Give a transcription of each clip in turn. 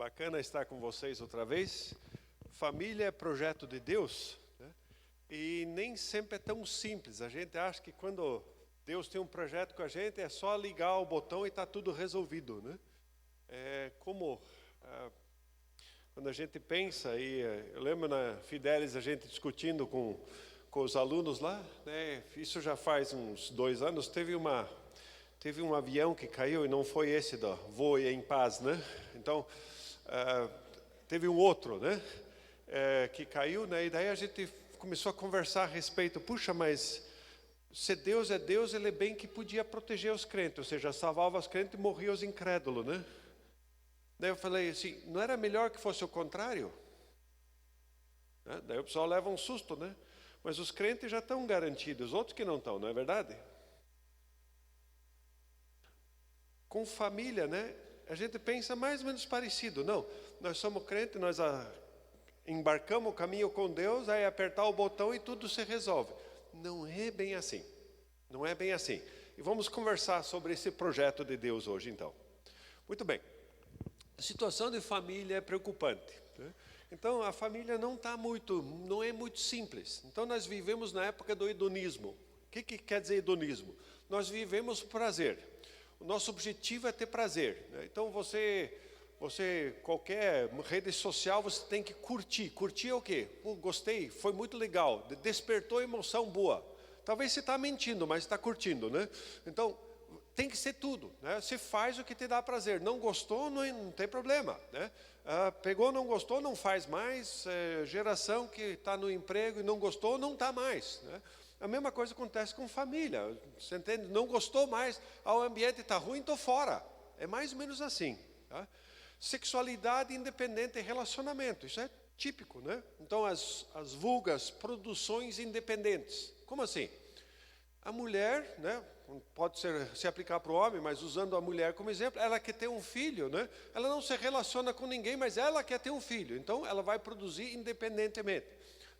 Bacana estar com vocês outra vez. Família é projeto de Deus, né? E nem sempre é tão simples. A gente acha que quando Deus tem um projeto com a gente é só ligar o botão e está tudo resolvido, né? Quando a gente pensa, eu lembro na Fidelis a gente discutindo com os alunos lá, né? Isso já faz uns 2 anos, teve um avião que caiu e não foi esse da Voe em Paz, né? Então, teve um outro, né? Que caiu, né? E daí a gente começou a conversar a respeito, puxa, mas se Deus é Deus, Ele bem que podia proteger os crentes, ou seja, salvava os crentes e morria os incrédulos, né? Daí eu falei assim, não era melhor que fosse o contrário? Daí o pessoal leva um susto, né? Mas os crentes já estão garantidos, os outros que não estão, não é verdade? Com família, né? A gente pensa mais ou menos parecido. Não, nós somos crentes, nós embarcamos o caminho com Deus, aí apertar o botão e tudo se resolve. Não é bem assim. Não é bem assim. E vamos conversar sobre esse projeto de Deus hoje, então. Muito bem. A situação de família é preocupante, né? Então, a família não é muito simples. Então, nós vivemos na época do hedonismo. O que quer dizer hedonismo? Nós vivemos prazer. O nosso objetivo é ter prazer, né? Então, qualquer rede social, você tem que curtir. Curtir é o quê? Gostei, foi muito legal, despertou emoção boa. Talvez você está mentindo, mas está curtindo, né? Então, tem que ser tudo, né? Você faz o que te dá prazer. Não gostou, não tem problema, né? Pegou, não gostou, não faz mais. Geração que está no emprego e não gostou, não está mais, né? A mesma coisa acontece com família. Você entende? Não gostou mais, o ambiente está ruim, estou fora. É mais ou menos assim, tá? Sexualidade independente de relacionamento, isso é típico, né? Então as vulgas produções independentes. Como assim? A mulher, né? Pode se aplicar para o homem, mas usando a mulher como exemplo, ela quer ter um filho, né? Ela não se relaciona com ninguém, mas ela quer ter um filho. Então, ela vai produzir independentemente.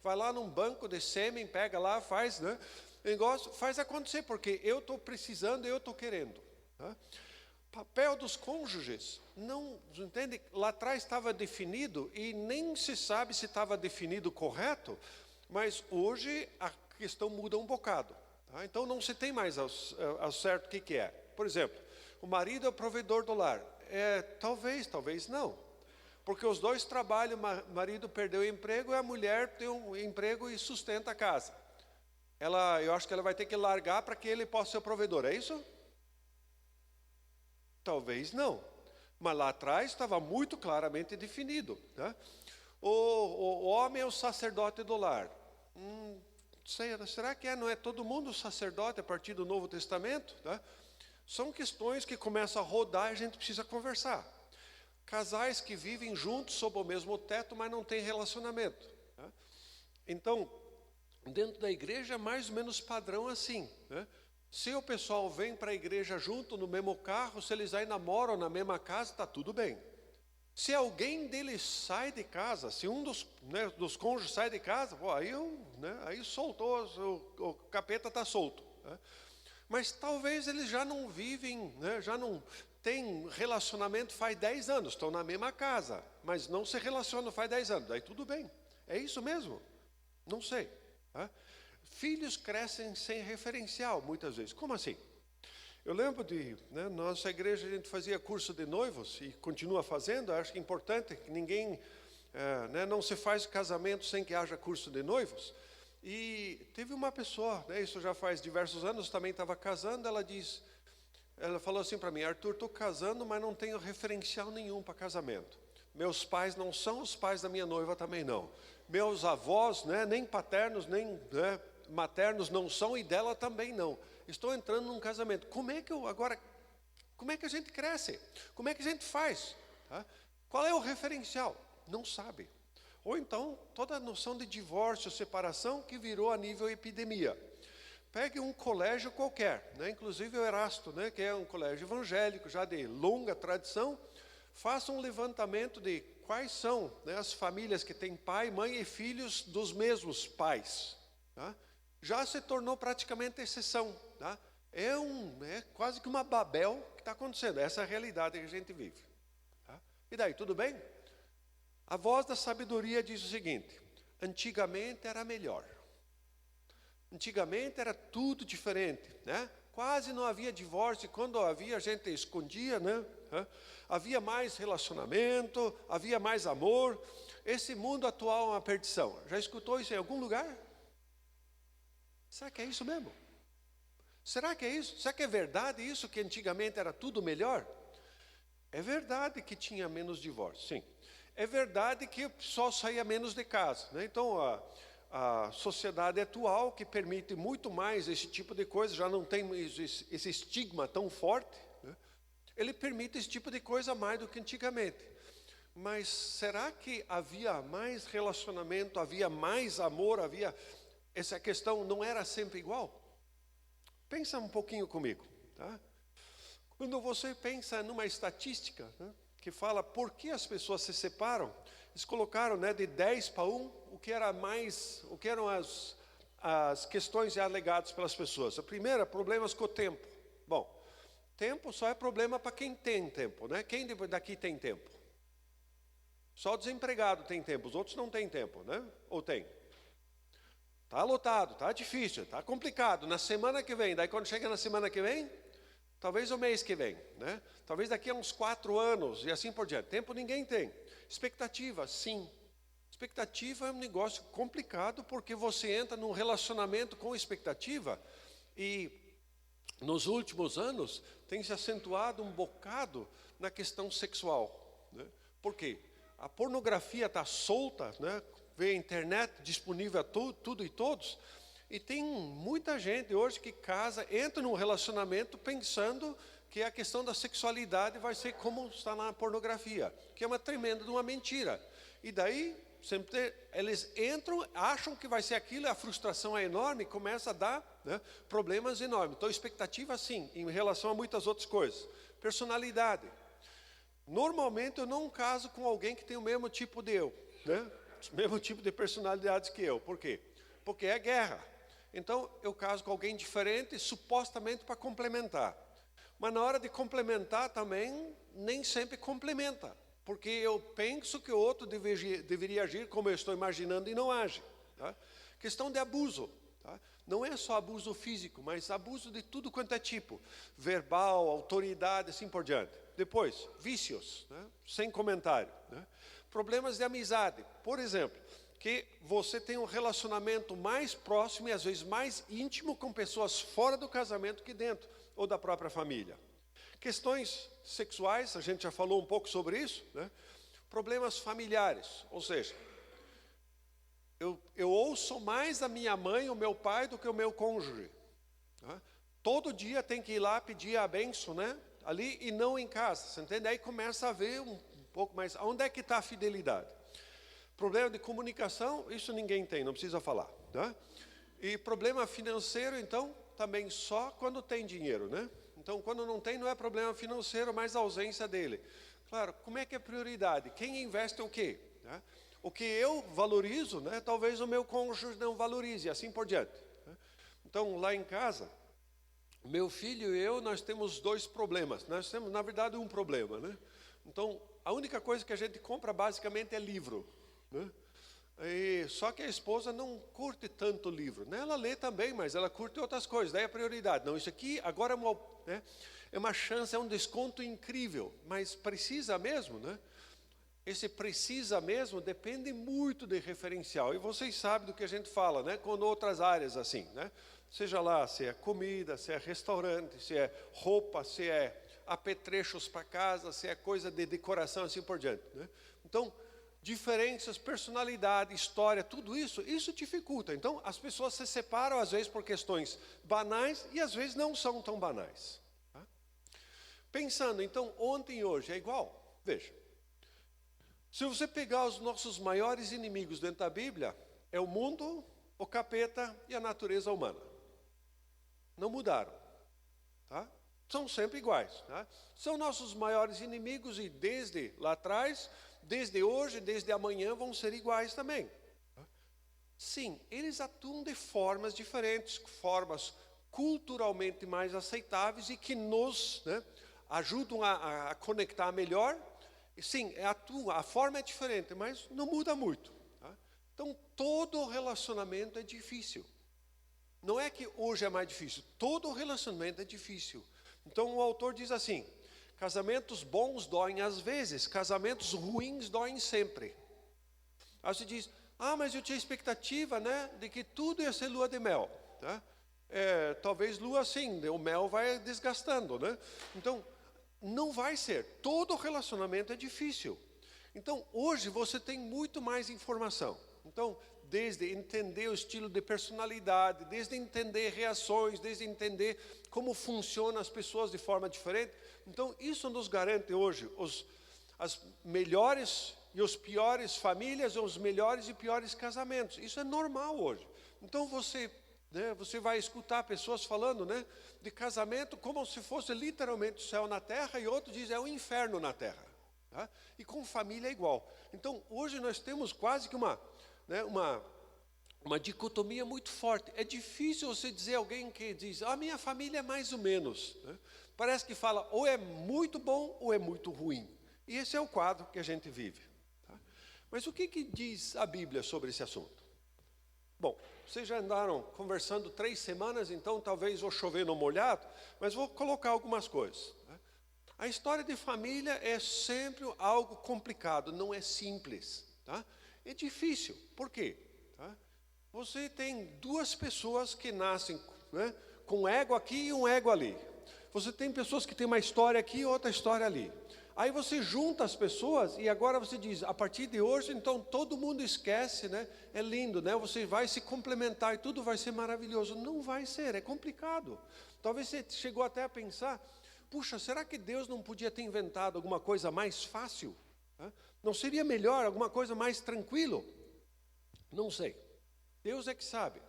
Vai lá num banco de sêmen, pega lá, faz, né? Negócio, faz acontecer, porque eu estou precisando, eu estou querendo, tá? Papel dos cônjuges, não, entende? Lá atrás estava definido e nem se sabe se estava definido correto, mas hoje a questão muda um bocado. Tá? Então não se tem mais ao certo o que é. Por exemplo, o marido é o provedor do lar. Talvez não. Porque os dois trabalham, o marido perdeu o emprego e a mulher tem um emprego e sustenta a casa. Eu acho que ela vai ter que largar para que ele possa ser o provedor, é isso? Talvez não. Mas lá atrás estava muito claramente definido. Tá? O homem é o sacerdote do lar. Será que não é todo mundo sacerdote a partir do Novo Testamento? Tá? São questões que começam a rodar e a gente precisa conversar. Casais que vivem juntos sob o mesmo teto, mas não têm relacionamento. Tá? Então, dentro da igreja é mais ou menos padrão assim, né? Se o pessoal vem para a igreja junto no mesmo carro, se eles aí namoram na mesma casa, está tudo bem. Se alguém deles sai de casa, se um dos cônjuges sai de casa, aí soltou, o capeta está solto, né? Mas talvez eles já não vivem, né, já não têm relacionamento faz 10 anos, estão na mesma casa, mas não se relacionam faz 10 anos, daí tudo bem. É isso mesmo? Não sei, tá? Filhos crescem sem referencial, muitas vezes. Como assim? Eu lembro na nossa igreja a gente fazia curso de noivos e continua fazendo. Acho que é importante que ninguém, não se faz casamento sem que haja curso de noivos. E teve uma pessoa, né, isso já faz diversos anos, também estava casando, ela falou assim para mim, Arthur, estou casando, mas não tenho referencial nenhum para casamento. Meus pais não são, os pais da minha noiva também não. Meus avós, né, nem paternos, nem, né, maternos não são e dela também não. Estou entrando num casamento. Como é que a gente cresce? Como é que a gente faz? Tá? Qual é o referencial? Não sabe. Ou então, toda a noção de divórcio, separação, que virou a nível epidemia. Pegue um colégio qualquer, né? Inclusive o Erasto, né, que é um colégio evangélico, já de longa tradição, faça um levantamento de quais são, né, as famílias que têm pai, mãe e filhos dos mesmos pais. Tá? Já se tornou praticamente exceção. Tá? É quase que uma Babel que está acontecendo. Essa é a realidade que a gente vive. Tá? E daí, tudo bem? A voz da sabedoria diz o seguinte: antigamente era melhor. Antigamente era tudo diferente, né? Quase não havia divórcio, quando havia a gente escondia, né? Havia mais relacionamento, havia mais amor. Esse mundo atual é uma perdição. Já escutou isso em algum lugar? Será que é isso mesmo? Será que é isso? Será que é verdade isso, que antigamente era tudo melhor? É verdade que tinha menos divórcio, sim. É verdade que o pessoal saía menos de casa, né? Então, a sociedade atual, que permite muito mais esse tipo de coisa, já não tem esse estigma tão forte, né? Ele permite esse tipo de coisa mais do que antigamente. Mas será que havia mais relacionamento, havia mais amor, essa questão não era sempre igual? Pensa um pouquinho comigo, tá? Quando você pensa numa estatística, né, que fala por que as pessoas se separam, eles colocaram, né, de 10 para 1, o que eram as questões alegadas pelas pessoas. A primeira, problemas com o tempo. Bom, tempo só é problema para quem tem tempo, né? Quem daqui tem tempo? Só o desempregado tem tempo, os outros não têm tempo, né? Ou tem? Está lotado, está difícil, está complicado. Na semana que vem, daí quando chega na semana que vem, talvez o mês que vem, né? Talvez daqui a uns 4 anos e assim por diante. Tempo ninguém tem. Expectativa, sim. Expectativa é um negócio complicado, porque você entra num relacionamento com expectativa e nos últimos anos tem se acentuado um bocado na questão sexual, né? Por quê? A pornografia está solta, né? Vê a internet disponível a tudo e todos, e tem muita gente hoje que entra num relacionamento pensando que a questão da sexualidade vai ser como está na pornografia, que é uma tremenda de uma mentira. E daí sempre eles entram, acham que vai ser aquilo, a frustração é enorme, começa a dar, né, problemas enormes. Então, expectativa sim, em relação a muitas outras coisas. Personalidade. Normalmente eu não caso com alguém que tem o mesmo tipo de eu, né? O mesmo tipo de personalidades que eu. Por quê? Porque é guerra. Então, eu caso com alguém diferente, supostamente para complementar. Mas na hora de complementar também, nem sempre complementa. Porque eu penso que o outro deveria agir como eu estou imaginando e não age. Tá? Questão de abuso. Tá? Não é só abuso físico, mas abuso de tudo quanto é tipo. Verbal, autoridade, assim por diante. Depois, vícios, né? Sem comentário, né? Problemas de amizade, por exemplo, que você tem um relacionamento mais próximo e às vezes mais íntimo com pessoas fora do casamento que dentro, ou da própria família. Questões sexuais, a gente já falou um pouco sobre isso, né? Problemas familiares, ou seja, eu ouço mais a minha mãe, o meu pai, do que o meu cônjuge. Tá? Todo dia tem que ir lá pedir a bênção, né? Ali e não em casa, você entende? Aí começa a ver um pouco mais, onde é que está a fidelidade? Problema de comunicação, isso ninguém tem, não precisa falar, tá? E problema financeiro, então, também só quando tem dinheiro, né? Então, quando não tem, não é problema financeiro, mas a ausência dele. Claro, como é que é prioridade? Quem investe o quê? Tá? O que eu valorizo, né? Talvez o meu cônjuge não valorize, assim por diante. Tá? Então, lá em casa, meu filho e eu, nós temos 2 problemas. Nós temos, na verdade, um problema, né? Então, a única coisa que a gente compra basicamente é livro, né? Só que a esposa não curte tanto livro, né? Ela lê também, mas ela curte outras coisas, daí é prioridade. Não, isso aqui agora é uma chance, é um desconto incrível, mas precisa mesmo, né? Esse precisa mesmo depende muito de referencial, e vocês sabem do que a gente fala, né? Com outras áreas assim, né? Seja lá se é comida, se é restaurante, se é roupa, se é apetrechos para casa, se é coisa de decoração, assim por diante, né? Então, diferenças, personalidade, história, tudo isso dificulta. Então, as pessoas se separam às vezes por questões banais e às vezes não são tão banais. Tá? Pensando, então, ontem e hoje é igual? Veja, se você pegar os nossos maiores inimigos dentro da Bíblia, é o mundo, o capeta e a natureza humana. Não mudaram, tá? São sempre iguais, tá? São nossos maiores inimigos e desde lá atrás, desde hoje, desde amanhã vão ser iguais também. Tá? Sim, eles atuam de formas diferentes, formas culturalmente mais aceitáveis e que nos, né, ajudam a conectar melhor Sim, a forma é diferente, mas não muda muito. Tá? Então, todo relacionamento é difícil. Não é que hoje é mais difícil, todo relacionamento é difícil. Então, o autor diz assim: casamentos bons doem às vezes, casamentos ruins doem sempre. Aí você diz: mas eu tinha expectativa, né, de que tudo ia ser lua de mel. Tá? Talvez lua sim, o mel vai desgastando, né? Então, não vai ser. Todo relacionamento é difícil. Então, hoje você tem muito mais informação. Então, desde entender o estilo de personalidade, desde entender reações, desde entender como funcionam as pessoas de forma diferente. Então, isso nos garante hoje as melhores e os piores famílias, os melhores e piores casamentos. Isso é normal hoje. Então, você vai escutar pessoas falando, né, de casamento como se fosse literalmente o céu na terra, e outro diz é o inferno na terra. Tá? E com família é igual. Então, hoje nós temos quase que uma dicotomia muito forte. É difícil você dizer alguém que diz, minha família é mais ou menos. Né? Parece que fala, ou é muito bom ou é muito ruim. E esse é o quadro que a gente vive. Tá? Mas o que diz a Bíblia sobre esse assunto? Bom, vocês já andaram conversando 3 semanas, então talvez vou chover no molhado, mas vou colocar algumas coisas. Né? A história de família é sempre algo complicado, não é simples. Tá? É difícil. Por quê? Tá? Você tem 2 pessoas que nascem, né, com um ego aqui e um ego ali. Você tem pessoas que têm uma história aqui e outra história ali. Aí você junta as pessoas e agora você diz, a partir de hoje, então todo mundo esquece, né? É lindo, né? Você vai se complementar e tudo vai ser maravilhoso. Não vai ser, é complicado. Talvez você chegou até a pensar, puxa, será que Deus não podia ter inventado alguma coisa mais fácil? Não seria melhor, alguma coisa mais tranquilo? Não sei. Deus é que sabe.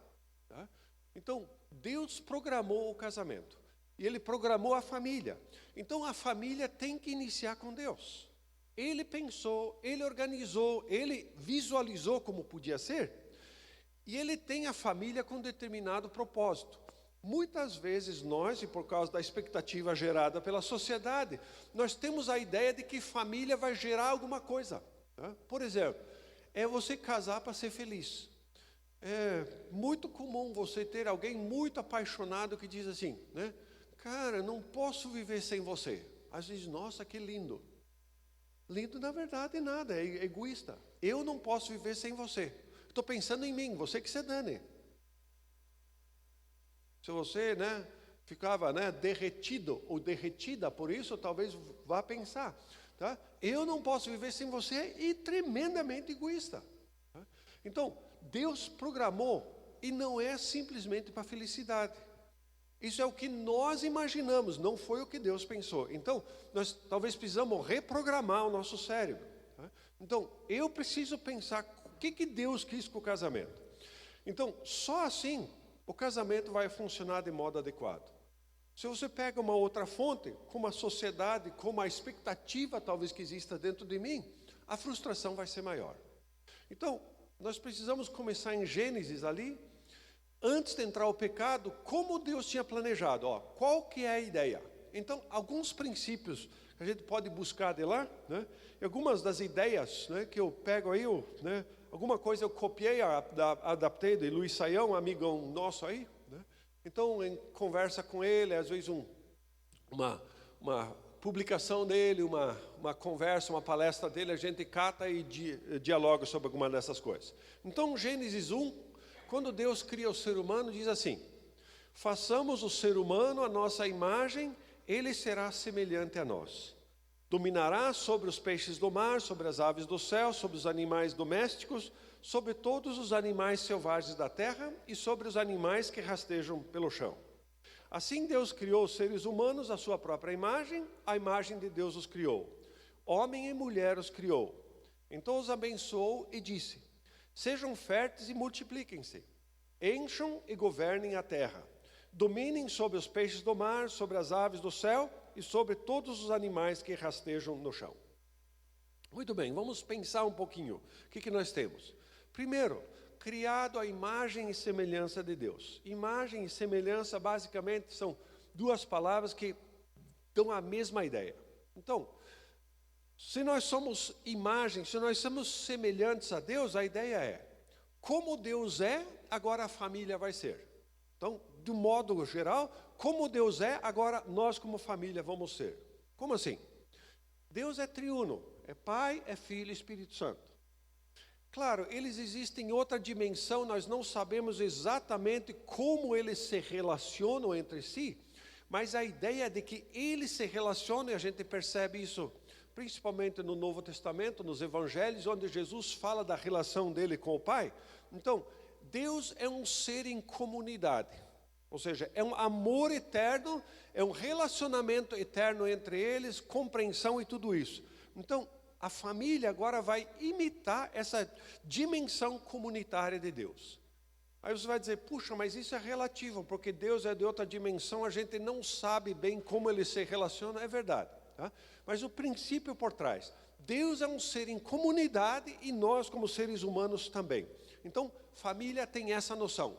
Tá? Então, Deus programou o casamento. E Ele programou a família. Então, a família tem que iniciar com Deus. Ele pensou, Ele organizou, Ele visualizou como podia ser. E Ele tem a família com determinado propósito. Muitas vezes nós, e por causa da expectativa gerada pela sociedade, nós temos a ideia de que família vai gerar alguma coisa. Tá? Por exemplo, é você casar para ser feliz. É muito comum você ter alguém muito apaixonado que diz assim, né? Cara, não posso viver sem você. Às vezes, nossa, que lindo. Lindo, na verdade, nada, é egoísta. Eu não posso viver sem você. Estou pensando em mim, você que se dane. Se você, né, ficava, né, derretido ou derretida por isso, talvez vá pensar. Tá? Eu não posso viver sem você e tremendamente egoísta. Tá? Então, Deus programou e não é simplesmente para felicidade. Isso é o que nós imaginamos, não foi o que Deus pensou. Então, nós talvez precisamos reprogramar o nosso cérebro. Tá? Então, eu preciso pensar o que Deus quis com o casamento. Então, só assim o casamento vai funcionar de modo adequado. Se você pega uma outra fonte, como a sociedade, como a expectativa talvez que exista dentro de mim, a frustração vai ser maior. Então, nós precisamos começar em Gênesis ali, antes de entrar o pecado, como Deus tinha planejado. Qual que é a ideia? Então, alguns princípios que a gente pode buscar de lá, né? E algumas das ideias, né, que eu pego aí, né, alguma coisa eu copiei, adaptei de Luiz Saião, um amigão nosso aí. Né? Então, em conversa com ele, às vezes uma publicação dele, uma conversa, uma palestra dele, a gente cata e dialoga sobre alguma dessas coisas. Então, Gênesis 1, quando Deus cria o ser humano, diz assim, façamos o ser humano a nossa imagem, ele será semelhante a nós. Dominará sobre os peixes do mar, sobre as aves do céu, sobre os animais domésticos, sobre todos os animais selvagens da terra e sobre os animais que rastejam pelo chão. Assim Deus criou os seres humanos à sua própria imagem, a imagem de Deus os criou. Homem e mulher os criou. Então os abençoou e disse, sejam férteis e multipliquem-se, encham e governem a terra, dominem sobre os peixes do mar, sobre as aves do céu e sobre todos os animais que rastejam no chão. Muito bem, vamos pensar um pouquinho. O que nós temos? Primeiro, criado à imagem e semelhança de Deus. Imagem e semelhança, basicamente, são 2 palavras que dão a mesma ideia. Então, Se nós somos imagem, se nós somos semelhantes a Deus, a ideia é, como Deus é, agora a família vai ser. Então, de um modo geral, como Deus é, agora nós como família vamos ser. Como assim? Deus é triuno, é Pai, é Filho e Espírito Santo. Claro, eles existem em outra dimensão, nós não sabemos exatamente como eles se relacionam entre si, mas a ideia é de que eles se relacionam, e a gente percebe isso principalmente no Novo Testamento, nos Evangelhos, onde Jesus fala da relação dele com o Pai. Então, Deus é um ser em comunidade, ou seja, é um amor eterno, é um relacionamento eterno entre eles, compreensão e tudo isso. Então, a família agora vai imitar essa dimensão comunitária de Deus. Aí você vai dizer, puxa, mas isso é relativo, porque Deus é de outra dimensão, a gente não sabe bem como ele se relaciona, é verdade. Tá? Mas o princípio por trás, Deus é um ser em comunidade e nós como seres humanos também. Então, família tem essa noção,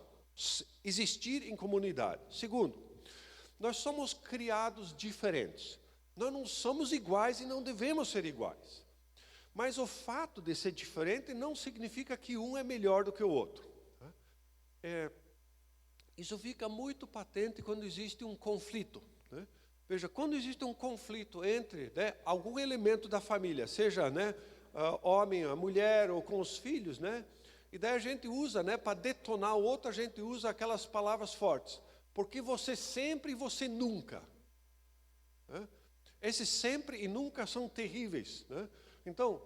existir em comunidade. Segundo, nós somos criados diferentes. Nós não somos iguais e não devemos ser iguais. Mas o fato de ser diferente não significa que um é melhor do que o outro. Isso fica muito patente quando existe um conflito. Né? Veja, quando existe um conflito entre algum elemento da família, seja homem, a mulher ou com os filhos, e daí a gente usa, para detonar o outro, a gente usa aquelas palavras fortes. Porque você sempre e você nunca. Esses sempre e nunca são terríveis. Então,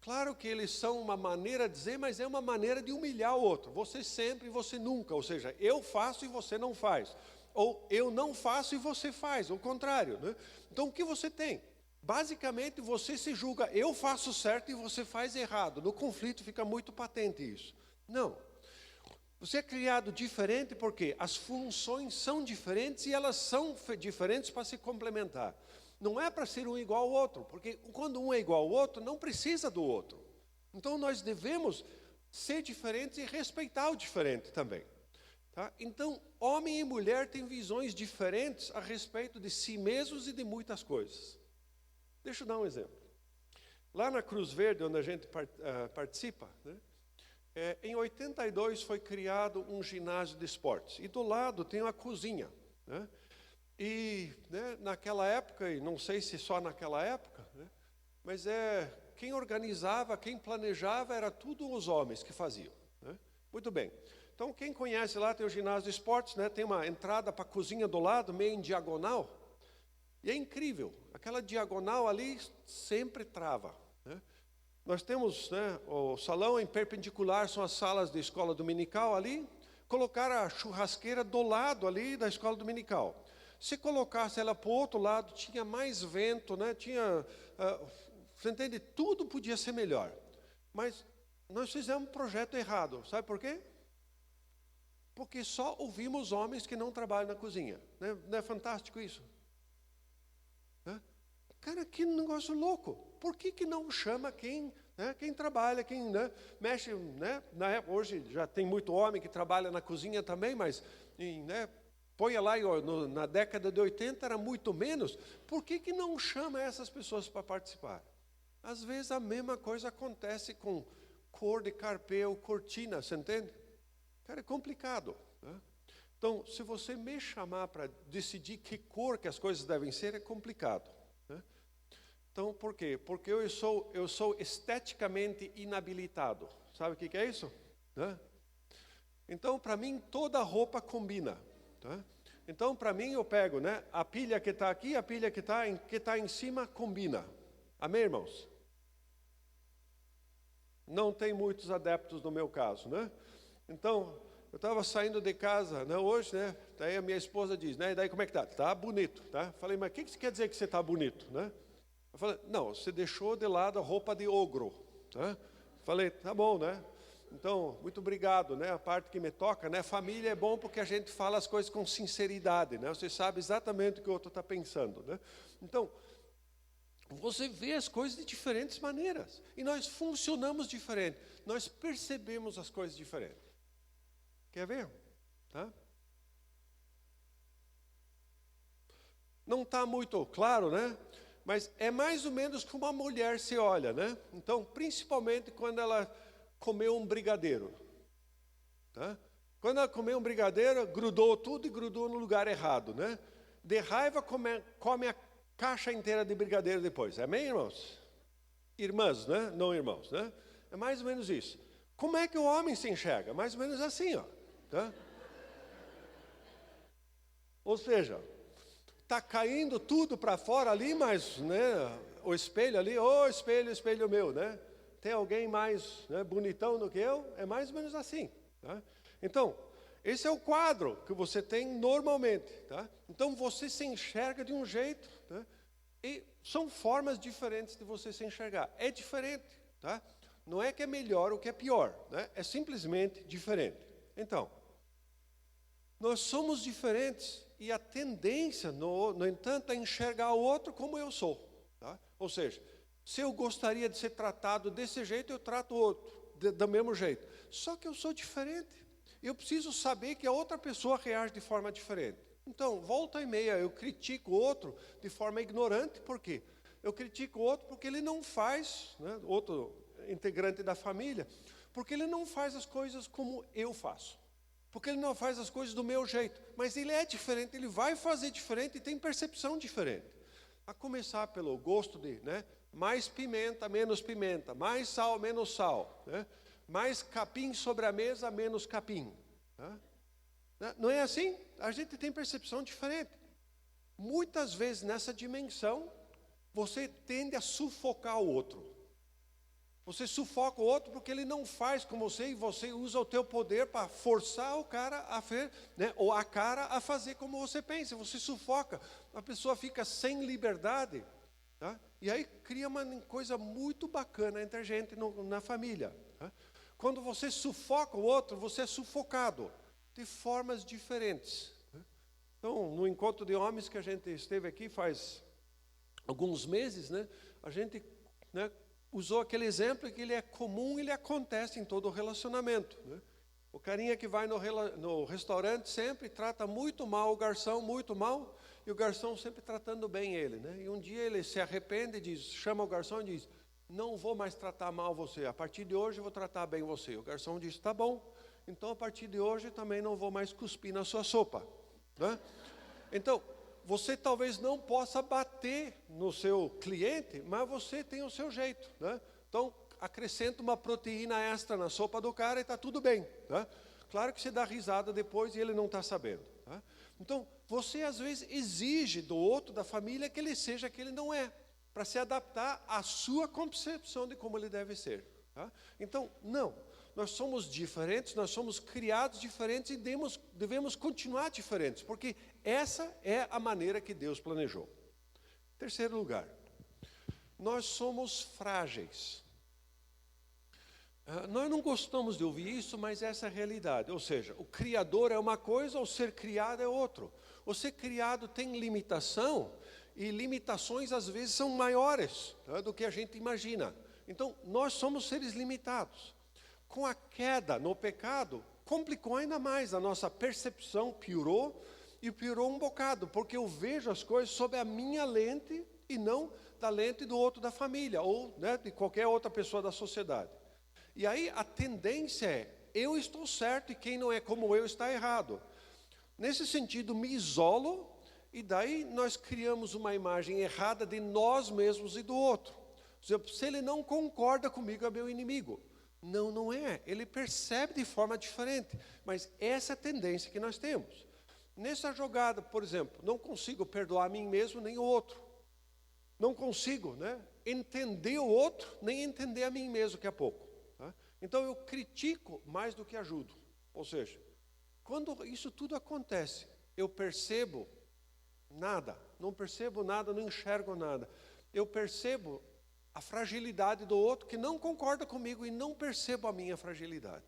claro que eles são uma maneira de dizer, mas é uma maneira de humilhar o outro. Você sempre e você nunca. Ou seja, eu faço e você não faz. Ou eu não faço e você faz, o contrário. Então, o que você tem? Basicamente, você se julga, eu faço certo e você faz errado. No conflito fica muito patente isso. Não. Você é criado diferente porque as funções são diferentes e elas são diferentes para se complementar. Não é para ser um igual ao outro, porque quando um é igual ao outro, não precisa do outro. Então, nós devemos ser diferentes e respeitar o diferente também. Tá? Então, homem e mulher têm visões diferentes a respeito de si mesmos e de muitas coisas. Deixa eu dar um exemplo. Lá na Cruz Verde, onde a gente participa, em 82 foi criado um ginásio de esportes. E do lado tem uma cozinha. E naquela época, e não sei se só naquela época, mas quem organizava, quem planejava, era tudo os homens que faziam. Muito bem. Então, quem conhece lá, tem o ginásio de esportes, tem uma entrada para a cozinha do lado, meio em diagonal. E é incrível, aquela diagonal ali sempre trava. Nós temos o salão em perpendicular, são as salas de escola dominical ali. Colocaram a churrasqueira do lado ali da escola dominical. Se colocasse ela para o outro lado, tinha mais vento, você entende? Tudo podia ser melhor. Mas nós fizemos um projeto errado. Sabe por quê? Porque só ouvimos homens que não trabalham na cozinha. Não é fantástico isso? Cara, que negócio louco. Por que não chama quem trabalha, quem mexe, hoje já tem muito homem que trabalha na cozinha também, mas põe lá, na década de 80 era muito menos. Por que não chama essas pessoas para participar? Às vezes a mesma coisa acontece com cor de carpeu, cortina, você entende? Cara, é complicado. Então, se você me chamar para decidir que cor que as coisas devem ser, é complicado. Então, por quê? Porque eu sou esteticamente inabilitado. Sabe o que é isso? Então, para mim, toda roupa combina. Então, para mim, eu pego, a pilha que está aqui, a pilha que está em cima, combina. Amém, irmãos? Não tem muitos adeptos no meu caso, Então, eu estava saindo de casa, hoje, daí a minha esposa diz, e daí como é que tá? Tá bonito, tá? Falei, mas o que quer dizer que você está bonito, Eu falei, não, você deixou de lado a roupa de ogro, Falei, tá bom, Então, muito obrigado, a parte que me toca, família é bom porque a gente fala as coisas com sinceridade, Você sabe exatamente o que o outro está pensando, Então, você vê as coisas de diferentes maneiras, e nós funcionamos diferente, nós percebemos as coisas diferentes. Quer ver? Não está muito claro, Mas é mais ou menos como uma mulher se olha, né? Então, principalmente quando ela comeu um brigadeiro. Tá? Quando ela comeu um brigadeiro, grudou tudo e grudou no lugar errado, né? De raiva, come a caixa inteira de brigadeiro depois. Amém, irmãos? Irmãs, né? Não irmãos, né? É mais ou menos isso. Como é que o homem se enxerga? Mais ou menos assim, ó. Tá? Ou seja, está caindo tudo para fora ali, mas, né, o espelho ali, espelho, espelho meu, né? Tem alguém mais, né, bonitão do que eu? É mais ou menos assim. Tá? Então, esse é o quadro que você tem normalmente. Tá? Então, você se enxerga de um jeito, tá? E são formas diferentes de você se enxergar. É diferente. Tá? Não é que é melhor ou que é pior. Né? É simplesmente diferente. Então, nós somos diferentes e a tendência, no entanto, é enxergar o outro como eu sou. Tá? Ou seja, se eu gostaria de ser tratado desse jeito, eu trato o outro do mesmo jeito. Só que eu sou diferente. Eu preciso saber que a outra pessoa reage de forma diferente. Então, volta e meia, eu critico o outro de forma ignorante. Por quê? Eu critico o outro porque ele não faz, né, outro integrante da família, porque ele não faz as coisas como eu faço. Porque ele não faz as coisas do meu jeito. Mas ele é diferente, ele vai fazer diferente e tem percepção diferente. A começar pelo gosto de, né, mais pimenta, menos pimenta, mais sal, menos sal, né? Mais capim sobre a mesa, menos capim. Tá? Não é assim? A gente tem percepção diferente. Muitas vezes nessa dimensão, você tende a sufocar o outro. Você sufoca o outro porque ele não faz como você e você usa o teu poder para forçar o cara a fazer, né, ou a cara a fazer como você pensa. Você sufoca, a pessoa fica sem liberdade. Tá? E aí cria uma coisa muito bacana entre a gente na família. Tá? Quando você sufoca o outro, você é sufocado de formas diferentes. Então, no encontro de homens que a gente esteve aqui faz alguns meses, né, a gente, né, usou aquele exemplo que ele é comum, ele acontece em todo o relacionamento. Né? O carinha que vai no restaurante sempre trata muito mal o garçom, muito mal, e o garçom sempre tratando bem ele. Né? E um dia ele se arrepende, chama o garçom e diz: não vou mais tratar mal você, a partir de hoje eu vou tratar bem você. O garçom diz: tá bom, então a partir de hoje também não vou mais cuspir na sua sopa. Né? Então, você talvez não possa bater no seu cliente, mas você tem o seu jeito. Né? Então, acrescenta uma proteína extra na sopa do cara e está tudo bem. Né? Claro que você dá risada depois e ele não está sabendo. Tá? Então, você às vezes exige do outro, da família, que ele seja que ele não é, para se adaptar à sua concepção de como ele deve ser. Tá? Então, não. Nós somos diferentes, nós somos criados diferentes e devemos continuar diferentes, porque essa é a maneira que Deus planejou. Terceiro lugar, nós somos frágeis. Nós não gostamos de ouvir isso, mas essa é a realidade. Ou seja, o Criador é uma coisa, o ser criado é outro. O ser criado tem limitação, e limitações às vezes são maiores, tá, do que a gente imagina. Então, nós somos seres limitados. Com a queda no pecado, complicou ainda mais, a nossa percepção piorou, e piorou um bocado, porque eu vejo as coisas sob a minha lente, e não da lente do outro da família, ou, né, de qualquer outra pessoa da sociedade. E aí a tendência é, eu estou certo e quem não é como eu está errado. Nesse sentido, me isolo, e daí nós criamos uma imagem errada de nós mesmos e do outro. Por exemplo, se ele não concorda comigo, é meu inimigo. Não, não é. Ele percebe de forma diferente. Mas essa é a tendência que nós temos. Nessa jogada, por exemplo, não consigo perdoar a mim mesmo nem o outro. Não consigo, né, entender o outro, nem entender a mim mesmo daqui a pouco. Tá? Então eu critico mais do que ajudo. Ou seja, quando isso tudo acontece, eu percebo nada. Não percebo nada, não enxergo nada. Eu percebo a fragilidade do outro que não concorda comigo e não percebo a minha fragilidade.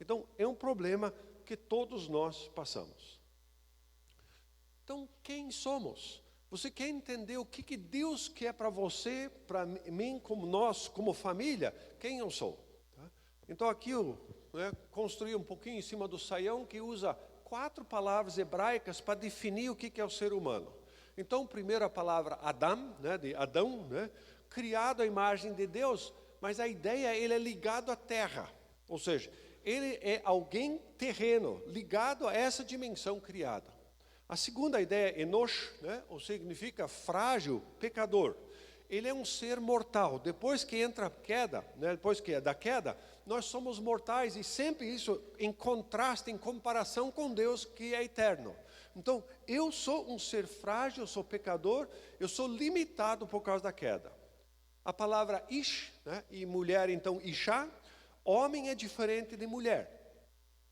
Então, é um problema que todos nós passamos. Então, quem somos? Você quer entender o que Deus quer para você, para mim, como nós, como família? Quem eu sou? Tá? Então, aqui eu, né, construí um pouquinho em cima do saião, que usa 4 palavras hebraicas para definir o que é o ser humano. Então, primeiro a palavra Adam, né, de Adão, né, criado à imagem de Deus, mas a ideia, ele é ligado à terra. Ou seja, ele é alguém terreno, ligado a essa dimensão criada. A segunda ideia, Enosh, né, ou significa frágil, pecador. Ele é um ser mortal. Depois que entra a queda, né, depois que é da queda, nós somos mortais, e sempre isso em contraste, em comparação com Deus que é eterno. Então, eu sou um ser frágil, eu sou pecador, eu sou limitado por causa da queda. A palavra Ish, né, e mulher, então Isha, homem é diferente de mulher.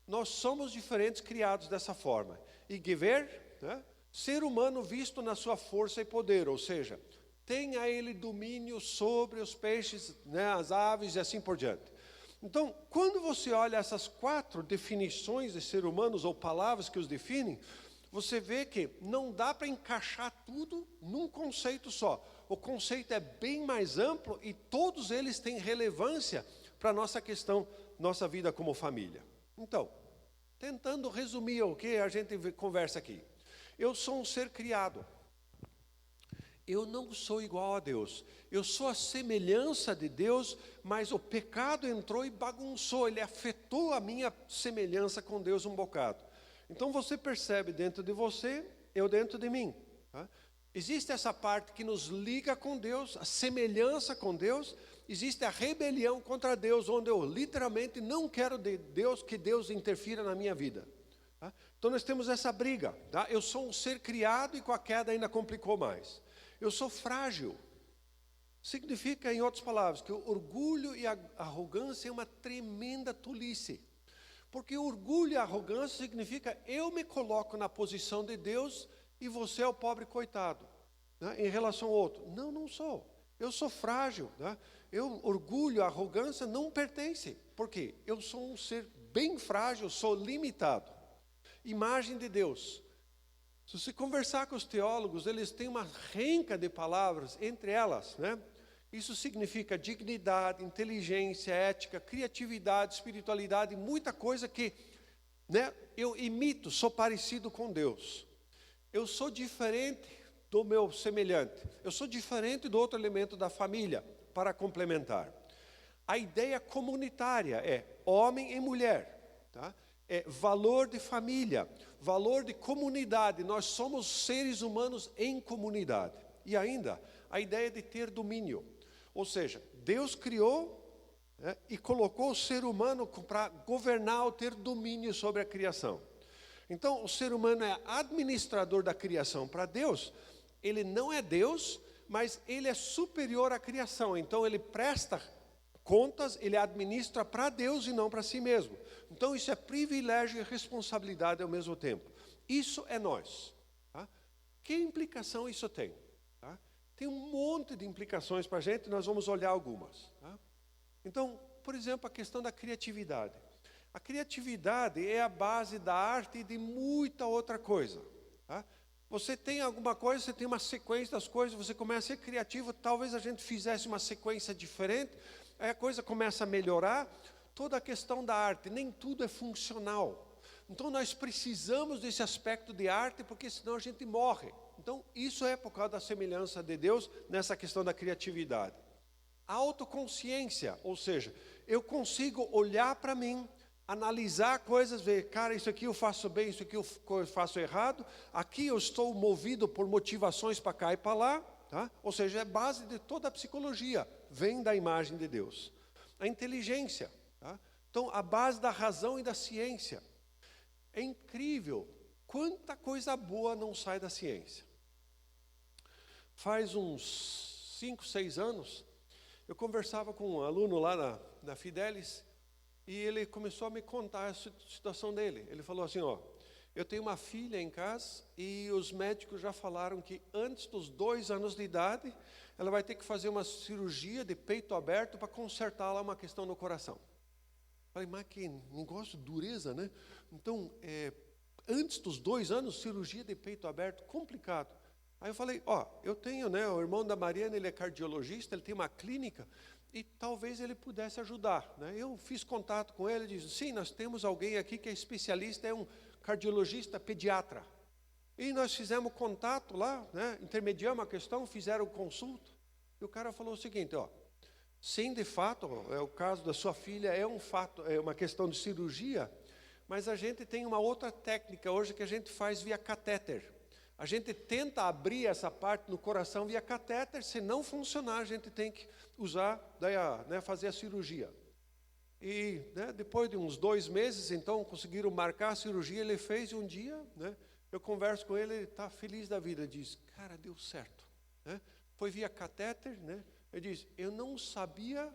Nós somos diferentes, criados dessa forma. E Gever, né, ser humano visto na sua força e poder, ou seja, tenha ele domínio sobre os peixes, né, as aves e assim por diante. Então, quando você olha essas 4 definições de ser humanos ou palavras que os definem, você vê que não dá para encaixar tudo num conceito só. O conceito é bem mais amplo e todos eles têm relevância para a nossa questão, nossa vida como família. Então, tentando resumir o que a gente conversa aqui. Eu sou um ser criado. Eu não sou igual a Deus. Eu sou a semelhança de Deus, mas o pecado entrou e bagunçou. Ele afetou a minha semelhança com Deus um bocado. Então você percebe dentro de você, eu dentro de mim. Tá? Existe essa parte que nos liga com Deus, a semelhança com Deus. Existe a rebelião contra Deus, onde eu literalmente não quero de Deus que Deus interfira na minha vida. Tá? Então nós temos essa briga. Tá? Eu sou um ser criado e com a queda ainda complicou mais. Eu sou frágil. Significa, em outras palavras, que o orgulho e a arrogância é uma tremenda tolice. Porque orgulho e arrogância significa eu me coloco na posição de Deus e você é o pobre coitado, né, em relação ao outro. Não, não sou. Eu sou frágil. Né? Orgulho e arrogância não pertencem. Por quê? Eu sou um ser bem frágil, sou limitado. Imagem de Deus. Se você conversar com os teólogos, eles têm uma renca de palavras, entre elas, né? Isso significa dignidade, inteligência, ética, criatividade, espiritualidade, muita coisa que, né, eu imito, sou parecido com Deus. Eu sou diferente do meu semelhante. Eu sou diferente do outro elemento da família, para complementar. A ideia comunitária é homem e mulher, tá? É valor de família, valor de comunidade. Nós somos seres humanos em comunidade. E ainda, a ideia de ter domínio. Ou seja, Deus criou, né, e colocou o ser humano para governar ou ter domínio sobre a criação. Então, o ser humano é administrador da criação para Deus. Ele não é Deus, mas ele é superior à criação. Então, ele presta contas, ele administra para Deus e não para si mesmo. Então, isso é privilégio e responsabilidade ao mesmo tempo. Isso é nós. Tá? Que implicação isso tem? Tá? Tem um monte de implicações para a gente, nós vamos olhar algumas. Tá? Então, por exemplo, a questão da criatividade. A criatividade é a base da arte e de muita outra coisa. Tá? Você tem alguma coisa, você tem uma sequência das coisas, você começa a ser criativo, talvez a gente fizesse uma sequência diferente, aí a coisa começa a melhorar. Toda a questão da arte, nem tudo é funcional. Então nós precisamos desse aspecto de arte, porque senão a gente morre. Então isso é por causa da semelhança de Deus nessa questão da criatividade. A autoconsciência, ou seja, eu consigo olhar para mim, analisar coisas, ver, cara, isso aqui eu faço bem, isso aqui eu faço errado, aqui eu estou movido por motivações para cá e para lá, tá? Ou seja, é base de toda a psicologia, vem da imagem de Deus. A inteligência, tá? Então, a base da razão e da ciência. É incrível quanta coisa boa não sai da ciência. Faz uns 5, 6 anos, eu conversava com um aluno lá na Fidelis, e ele começou a me contar a situação dele. Ele falou assim, ó, eu tenho uma filha em casa e os médicos já falaram que antes dos 2 anos de idade, ela vai ter que fazer uma cirurgia de peito aberto para consertar lá uma questão no coração. Falei, mas que negócio de dureza, né? Então, antes dos 2 anos, cirurgia de peito aberto, complicado. Aí eu falei, ó, eu tenho, né, o irmão da Mariana, ele é cardiologista, ele tem uma clínica, e talvez ele pudesse ajudar. Né? Eu fiz contato com ele e disse, sim, nós temos alguém aqui que é especialista, é um cardiologista pediatra. E nós fizemos contato lá, né? Intermediamos a questão, fizeram consulta. E o cara falou o seguinte, ó, sim, de fato, é o caso da sua filha, é um fato, é uma questão de cirurgia, mas a gente tem uma outra técnica hoje que a gente faz via catéter. A gente tenta abrir essa parte no coração via catéter, se não funcionar, a gente tem que usar, daí fazer a cirurgia. E depois de uns 2 meses, então, conseguiram marcar a cirurgia, ele fez e um dia, eu converso com ele está feliz da vida, diz, cara, deu certo. Foi via catéter, ele diz, eu não sabia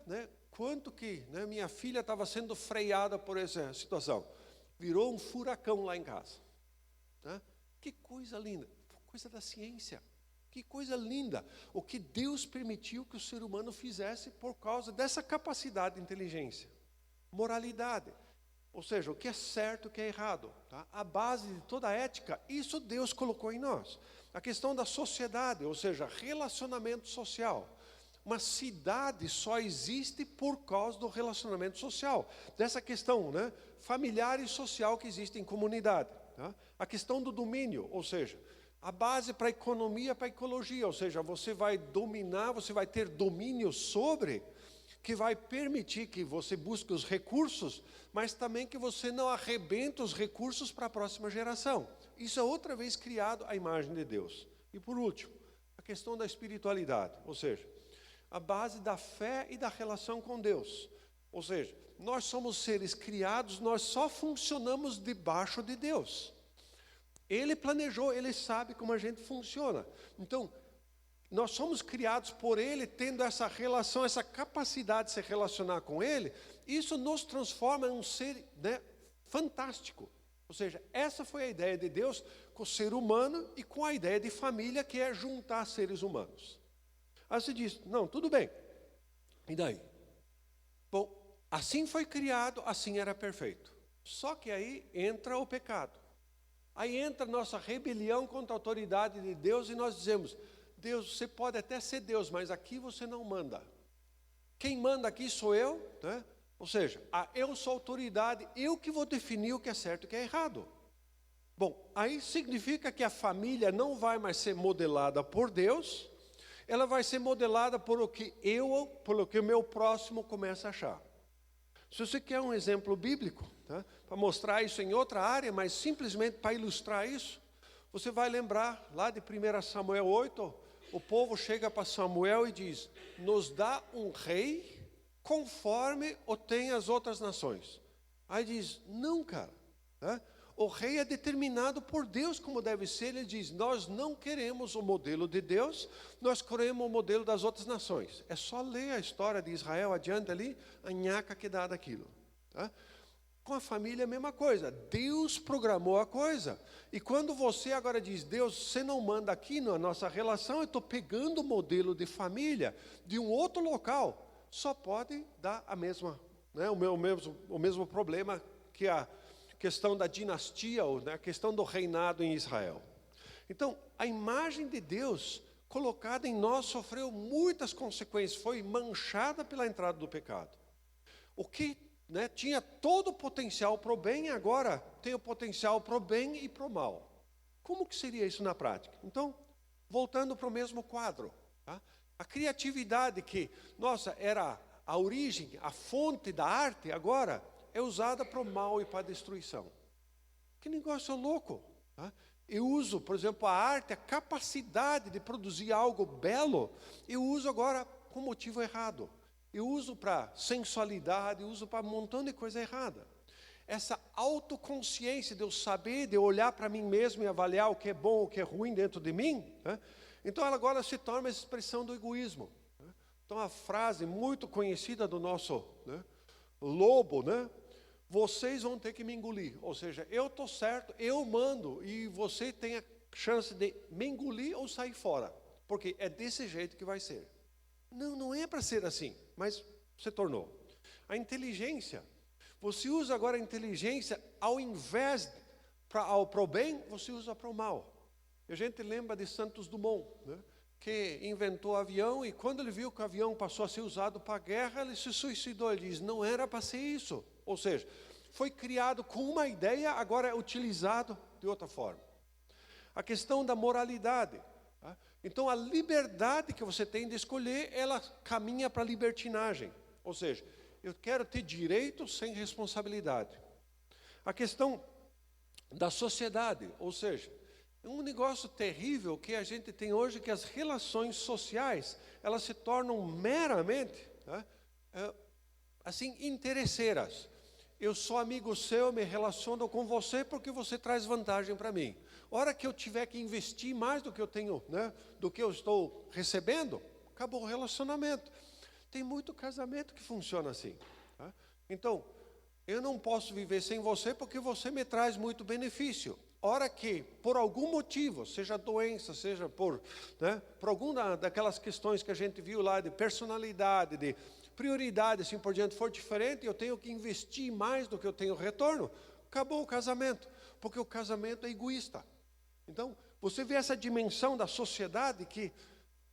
quanto que minha filha estava sendo freada por essa situação. Virou um furacão lá em casa. Que coisa linda, coisa da ciência. Que coisa linda, o que Deus permitiu que o ser humano fizesse por causa dessa capacidade de inteligência. Moralidade, ou seja, o que é certo, o que é errado. A base de toda a ética, isso Deus colocou em nós. A questão da sociedade, ou seja, relacionamento social. Uma cidade só existe por causa do relacionamento social. Dessa questão familiar e social que existe em comunidade. A questão do domínio, ou seja, a base para a economia, para a ecologia, ou seja, você vai dominar, você vai ter domínio sobre, que vai permitir que você busque os recursos, mas também que você não arrebente os recursos para a próxima geração. Isso é outra vez criado à imagem de Deus. E por último, a questão da espiritualidade, ou seja, a base da fé e da relação com Deus. Ou seja, nós somos seres criados, nós só funcionamos debaixo de Deus. Ele planejou, Ele sabe como a gente funciona. Então, nós somos criados por Ele, tendo essa relação, essa capacidade de se relacionar com Ele. Isso nos transforma em um ser fantástico. Ou seja, essa foi a ideia de Deus com o ser humano e com a ideia de família, que é juntar seres humanos. Aí você diz, não, tudo bem. E daí? Bom, assim foi criado, assim era perfeito. Só que aí entra o pecado. Aí entra a nossa rebelião contra a autoridade de Deus e nós dizemos, Deus, você pode até ser Deus, mas aqui você não manda. Quem manda aqui sou eu, Ou seja, eu sou autoridade, eu que vou definir o que é certo e o que é errado. Bom, aí significa que a família não vai mais ser modelada por Deus, ela vai ser modelada por o que o meu próximo começa a achar. Se você quer um exemplo bíblico, para mostrar isso em outra área, mas simplesmente para ilustrar isso, você vai lembrar lá de 1 Samuel 8, o povo chega para Samuel e diz, nos dá um rei conforme o tem as outras nações. Aí diz, não, cara, o rei é determinado por Deus como deve ser. Ele diz, nós não queremos o modelo de Deus, nós queremos o modelo das outras nações. É só ler a história de Israel adiante ali, a nhaca que dá daquilo. Com a família é a mesma coisa, Deus programou a coisa. E quando você agora diz, Deus, você não manda aqui na nossa relação, eu estou pegando o modelo de família de um outro local, só pode dar a mesma, o mesmo problema que a questão da dinastia, ou a questão do reinado em Israel. Então, a imagem de Deus colocada em nós sofreu muitas consequências, foi manchada pela entrada do pecado. O que tinha todo o potencial para o bem, agora tem o potencial para o bem e para o mal. Como que seria isso na prática? Então, voltando para o mesmo quadro, a criatividade que, era a origem, a fonte da arte, agora é usada para o mal e para a destruição. Que negócio louco! Eu uso, por exemplo, a arte, a capacidade de produzir algo belo, eu uso agora com motivo errado. Eu uso para sensualidade, eu uso para um montão de coisa errada. Essa autoconsciência de eu saber, de eu olhar para mim mesmo e avaliar o que é bom, o que é ruim dentro de mim, então ela agora se torna uma expressão do egoísmo. Então a frase muito conhecida do nosso lobo, vocês vão ter que me engolir. Ou seja, eu estou certo, eu mando, e você tem a chance de me engolir ou sair fora. Porque é desse jeito que vai ser. Não é para ser assim, mas se tornou. A inteligência, você usa agora a inteligência, ao invés para o bem, você usa para o mal. A gente lembra de Santos Dumont, que inventou o avião, e quando ele viu que o avião passou a ser usado para a guerra, ele se suicidou. Ele diz, não era para ser isso. Ou seja, foi criado com uma ideia, agora é utilizado de outra forma. A questão da moralidade. Tá? Então, a liberdade que você tem de escolher, ela caminha para a libertinagem. Ou seja, eu quero ter direito sem responsabilidade. A questão da sociedade, ou seja, é um negócio terrível que a gente tem hoje, que as relações sociais, elas se tornam meramente, tá, assim, interesseiras. Eu sou amigo seu, me relaciono com você porque você traz vantagem para mim. A hora que eu tiver que investir mais do que eu tenho, né, do que eu estou recebendo, acabou o relacionamento. Tem muito casamento que funciona assim. Tá? Então, eu não posso viver sem você porque você me traz muito benefício. Hora que, por algum motivo, seja doença, seja por alguma daquelas questões que a gente viu lá de personalidade, de prioridade, assim por diante, for diferente, eu tenho que investir mais do que eu tenho retorno, acabou o casamento, porque o casamento é egoísta. Então, você vê essa dimensão da sociedade que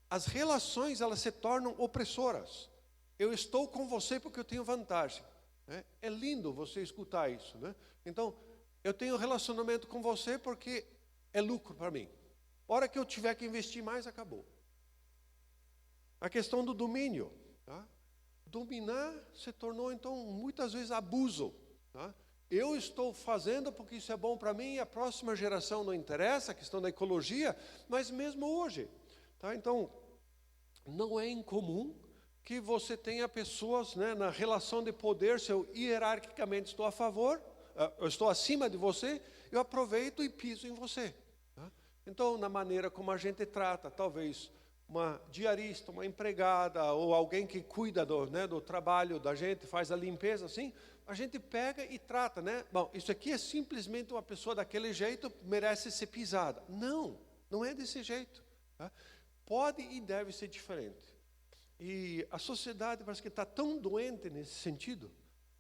as relações, elas se tornam opressoras. Eu estou com você porque eu tenho vantagem. Né? É lindo você escutar isso. Né? Então, eu tenho relacionamento com você porque é lucro para mim. A hora que eu tiver que investir mais, acabou. A questão do domínio. Tá? Dominar se tornou, então, muitas vezes abuso. Tá? Eu estou fazendo porque isso é bom para mim e a próxima geração não interessa, a questão da ecologia, mas mesmo hoje. Tá? Então, não é incomum que você tenha pessoas, né, na relação de poder, se eu hierarquicamente estou a favor, eu estou acima de você, eu aproveito e piso em você. Tá? Então, na maneira como a gente trata, talvez uma diarista, uma empregada, ou alguém que cuida do trabalho da gente, faz a limpeza, assim, a gente pega e trata, né? Bom, isso aqui é simplesmente uma pessoa daquele jeito, merece ser pisada. Não, não é desse jeito. Tá? Pode e deve ser diferente. E a sociedade parece que está tão doente nesse sentido,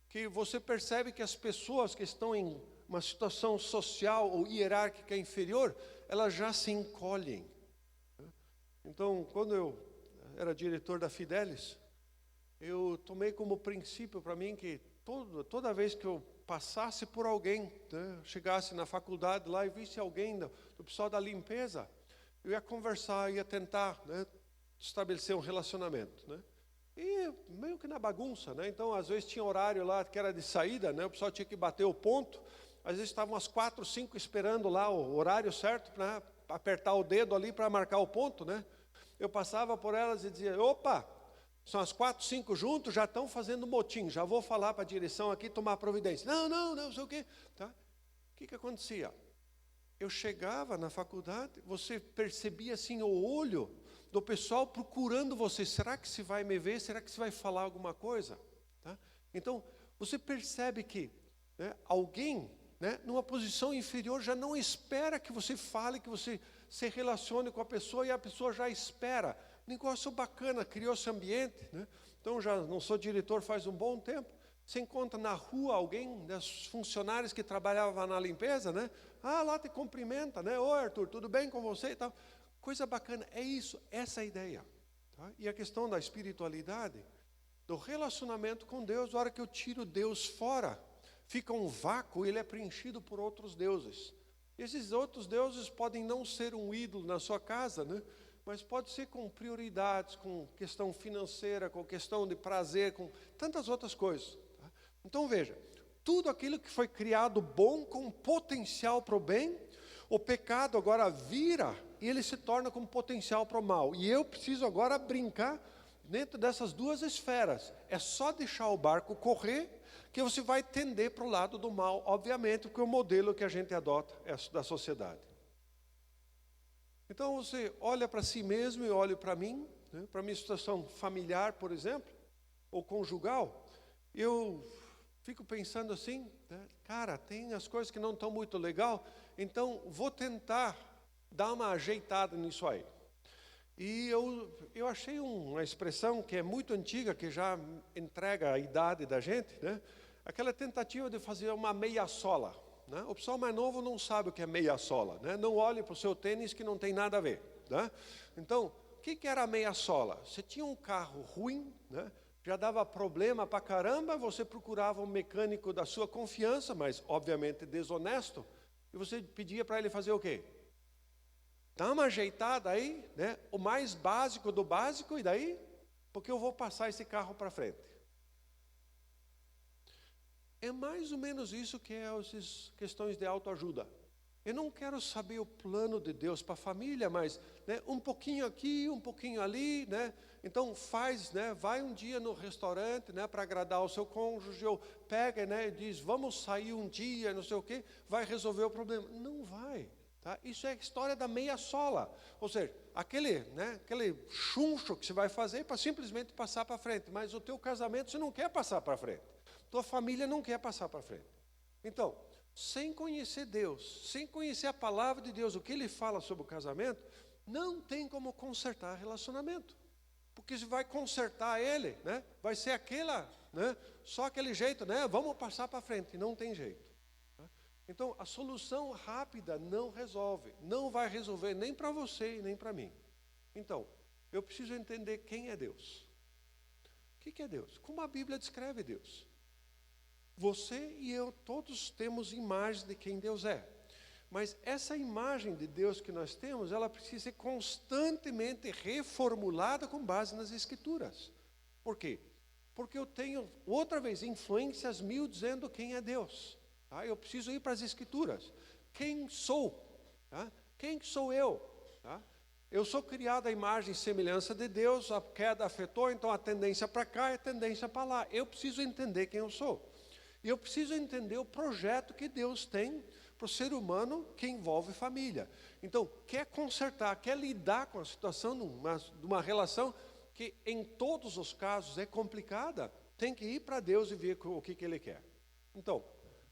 que você percebe que as pessoas que estão em uma situação social ou hierárquica inferior, elas já se encolhem. Então, quando eu era diretor da Fidelis, eu tomei como princípio para mim que toda vez que eu passasse por alguém, né, chegasse na faculdade lá e visse alguém do pessoal da limpeza, eu ia conversar, ia tentar, né, estabelecer um relacionamento, né? E meio que na bagunça, né? Então, às vezes tinha horário lá que era de saída, né? O pessoal tinha que bater o ponto. Às vezes estavam as 4, 5 esperando lá o horário certo para apertar o dedo ali para marcar o ponto, né? Eu passava por elas e dizia: opa, são as 4, 5 juntos, já estão fazendo motim, já vou falar para a direção aqui tomar providência. Não sei o quê. Tá? O que acontecia? Eu chegava na faculdade, você percebia assim o olho do pessoal procurando você. Será que se vai me ver? Será que se vai falar alguma coisa? Tá? Então, você percebe que, né, alguém, né, numa posição inferior já não espera que você fale, que você se relacione com a pessoa, e a pessoa já espera. Negócio bacana, criou esse ambiente. Né? Então, já não sou diretor faz um bom tempo. Você encontra na rua alguém, dos funcionários que trabalhavam na limpeza, né? Ah, lá te cumprimenta, né? Oi, Arthur, tudo bem com você e tal? Coisa bacana, é isso, essa é a ideia. Tá? E a questão da espiritualidade, do relacionamento com Deus, na hora que eu tiro Deus fora, fica um vácuo, ele é preenchido por outros deuses. Esses outros deuses podem não ser um ídolo na sua casa, né? Mas pode ser com prioridades, com questão financeira, com questão de prazer, com tantas outras coisas. Tá? Então veja, tudo aquilo que foi criado bom, com potencial para o bem, o pecado agora vira e ele se torna com potencial para o mal. E eu preciso agora brincar dentro dessas duas esferas. É só deixar o barco correr que você vai tender para o lado do mal, obviamente, porque o modelo que a gente adota é da sociedade. Então você olha para si mesmo e olha para mim, né, para a minha situação familiar, por exemplo, ou conjugal, eu fico pensando assim, né, cara, tem as coisas que não estão muito legal, então vou tentar dar uma ajeitada nisso aí. E eu achei uma expressão que é muito antiga, que já entrega a idade da gente, né? Aquela tentativa de fazer uma meia sola. Né? O pessoal mais novo não sabe o que é meia sola. Né? Não olhe para o seu tênis que não tem nada a ver. Né? Então, o que era a meia sola? Você tinha um carro ruim, né? Já dava problema para caramba, você procurava um mecânico da sua confiança, mas obviamente desonesto, e você pedia para ele fazer o quê? Dá uma ajeitada aí, né? O mais básico do básico, e daí? Porque eu vou passar esse carro para frente. É mais ou menos isso que é essas questões de autoajuda. Eu não quero saber o plano de Deus para a família, mas, né, um pouquinho aqui, um pouquinho ali, né? Então faz, né, vai um dia no restaurante, né, para agradar o seu cônjuge, ou pega, né, e diz, vamos sair um dia, não sei o quê, vai resolver o problema. Não vai, tá? Isso é a história da meia sola. Ou seja, aquele chuncho que você vai fazer para simplesmente passar para frente, mas o teu casamento você não quer passar para frente. Tua família não quer passar para frente. Então, sem conhecer Deus, sem conhecer a palavra de Deus, o que Ele fala sobre o casamento, não tem como consertar relacionamento. Porque se vai consertar ele, né, vai ser né, só aquele jeito, né, vamos passar para frente, não tem jeito. Então, a solução rápida não resolve, não vai resolver nem para você e nem para mim. Então, eu preciso entender quem é Deus. O que é Deus? Como a Bíblia descreve Deus? Você e eu, todos temos imagens de quem Deus é. Mas essa imagem de Deus que nós temos, ela precisa ser constantemente reformulada com base nas Escrituras. Por quê? Porque eu tenho, outra vez, influências mil dizendo quem é Deus. Tá? Eu preciso ir para as Escrituras. Quem sou? Tá? Quem sou eu? Tá? Eu sou criado à imagem e semelhança de Deus, a queda afetou, então a tendência para cá é a tendência para lá. Eu preciso entender quem eu sou. E eu preciso entender o projeto que Deus tem para o ser humano que envolve família. Então, quer consertar, quer lidar com a situação de uma relação que em todos os casos é complicada, tem que ir para Deus e ver o que Ele quer. Então,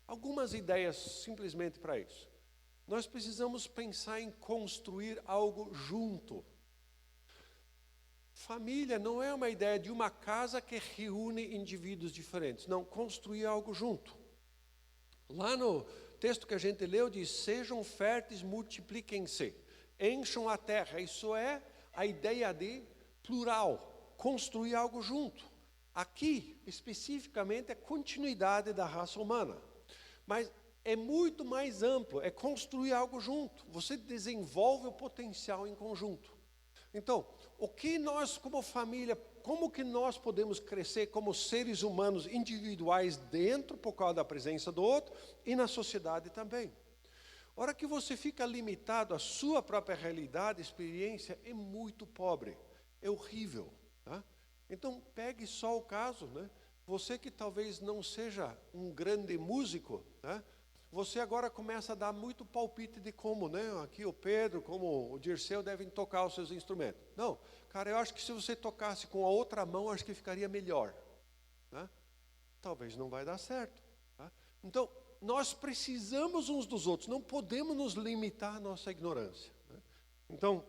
algumas ideias simplesmente para isso. Nós precisamos pensar em construir algo junto. Família não é uma ideia de uma casa que reúne indivíduos diferentes. Não, construir algo junto. Lá no texto que a gente leu diz, sejam férteis, multipliquem-se, encham a terra. Isso é a ideia de plural, construir algo junto. Aqui, especificamente, é continuidade da raça humana. Mas é muito mais amplo, é construir algo junto. Você desenvolve o potencial em conjunto. Então, o que nós como família, como que nós podemos crescer como seres humanos individuais dentro por causa da presença do outro e na sociedade também. A hora que você fica limitado à sua própria realidade, experiência, é muito pobre, é horrível. Tá? Então, pegue só o caso, né? Você que talvez não seja um grande músico, né? Você agora começa a dar muito palpite de como, né? Aqui o Pedro, como o Dirceu devem tocar os seus instrumentos. Não, cara, eu acho que se você tocasse com a outra mão, acho que ficaria melhor. Né? Talvez não vai dar certo. Tá? Então, nós precisamos uns dos outros, não podemos nos limitar à nossa ignorância. Né? Então,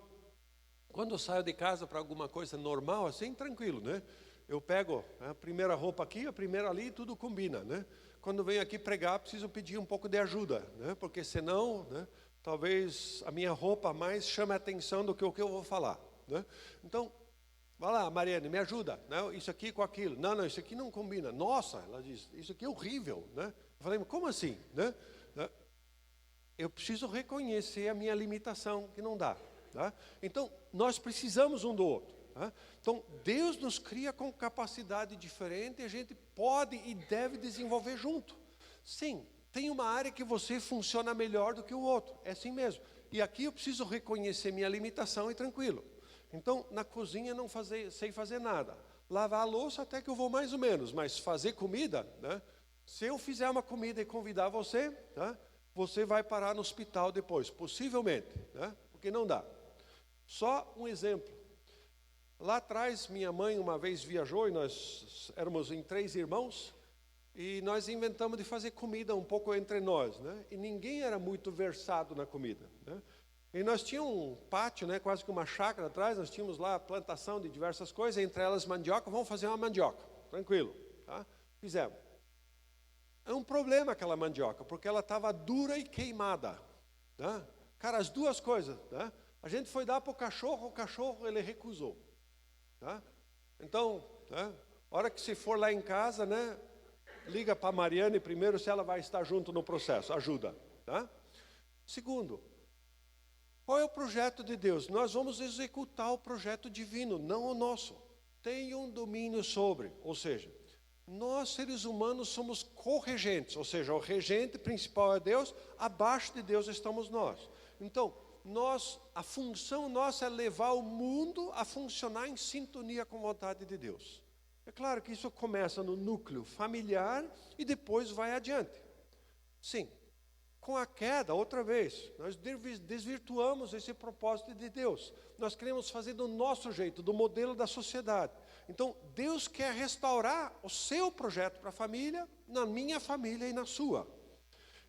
quando eu saio de casa para alguma coisa normal, assim, tranquilo, né? Eu pego a primeira roupa aqui, a primeira ali, tudo combina, né? Quando venho aqui pregar, preciso pedir um pouco de ajuda, né? Porque senão, né, talvez a minha roupa mais chame a atenção do que o que eu vou falar, né? Então, vai lá, Mariane, me ajuda, né? Isso aqui com aquilo. Não, isso aqui não combina. Nossa, ela diz, isso aqui é horrível, né? Eu falei, mas como assim, né? Eu preciso reconhecer a minha limitação, que não dá, tá? Então, nós precisamos um do outro. Então, Deus nos cria com capacidade diferente e a gente pode e deve desenvolver junto. Sim, tem uma área que você funciona melhor do que o outro, é assim mesmo. E aqui eu preciso reconhecer minha limitação e tranquilo. Então, na cozinha não sei fazer nada. Lavar a louça até que eu vou mais ou menos, mas fazer comida, né? Se eu fizer uma comida e convidar você, né, você vai parar no hospital depois, possivelmente, né? Porque não dá. Só um exemplo. Lá atrás, minha mãe uma vez viajou e nós éramos em 3 irmãos e nós inventamos de fazer comida um pouco entre nós, né? E ninguém era muito versado na comida, né? E nós tínhamos um pátio, né? Quase que uma chácara atrás, nós tínhamos lá a plantação de diversas coisas, entre elas mandioca, vamos fazer uma mandioca, tranquilo, tá? Fizemos. É um problema aquela mandioca, porque ela estava dura e queimada, né? Cara, as duas coisas, né? A gente foi dar para o cachorro ele recusou. Tá? Então, né, a hora que se for lá em casa, né, liga para a Mariane primeiro se ela vai estar junto no processo, ajuda. Tá? Segundo, Qual é o projeto de Deus? Nós vamos executar o projeto divino, não o nosso. Tem um domínio sobre, ou seja, nós seres humanos somos corregentes, ou seja, o regente principal é Deus, abaixo de Deus estamos nós. Então, a função nossa é levar o mundo a funcionar em sintonia com a vontade de Deus. É claro que isso começa no núcleo familiar e depois vai adiante. Sim. Com a queda, outra vez, nós desvirtuamos esse propósito de Deus. Nós queremos fazer do nosso jeito, do modelo da sociedade. Então, Deus quer restaurar o seu projeto para a família, na minha família e na sua.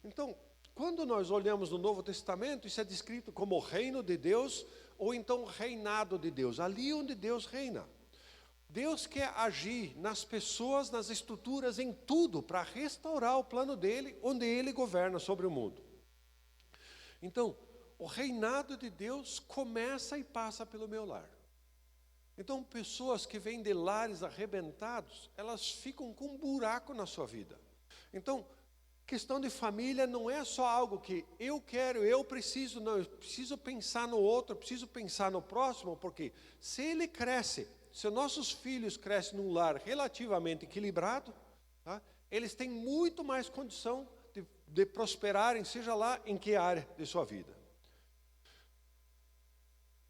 Então, quando nós olhamos no Novo Testamento, isso é descrito como o reino de Deus, ou então o reinado de Deus, ali onde Deus reina. Deus quer agir nas pessoas, nas estruturas, em tudo, para restaurar o plano dele, onde ele governa sobre o mundo. Então, o reinado de Deus começa e passa pelo meu lar. Então, pessoas que vêm de lares arrebentados, elas ficam com um buraco na sua vida. Então, questão de família não é só algo que eu quero, eu preciso, não, eu preciso pensar no outro, eu preciso pensar no próximo, porque se ele cresce, se nossos filhos crescem num lar relativamente equilibrado, tá, eles têm muito mais condição de prosperarem, seja lá em que área de sua vida.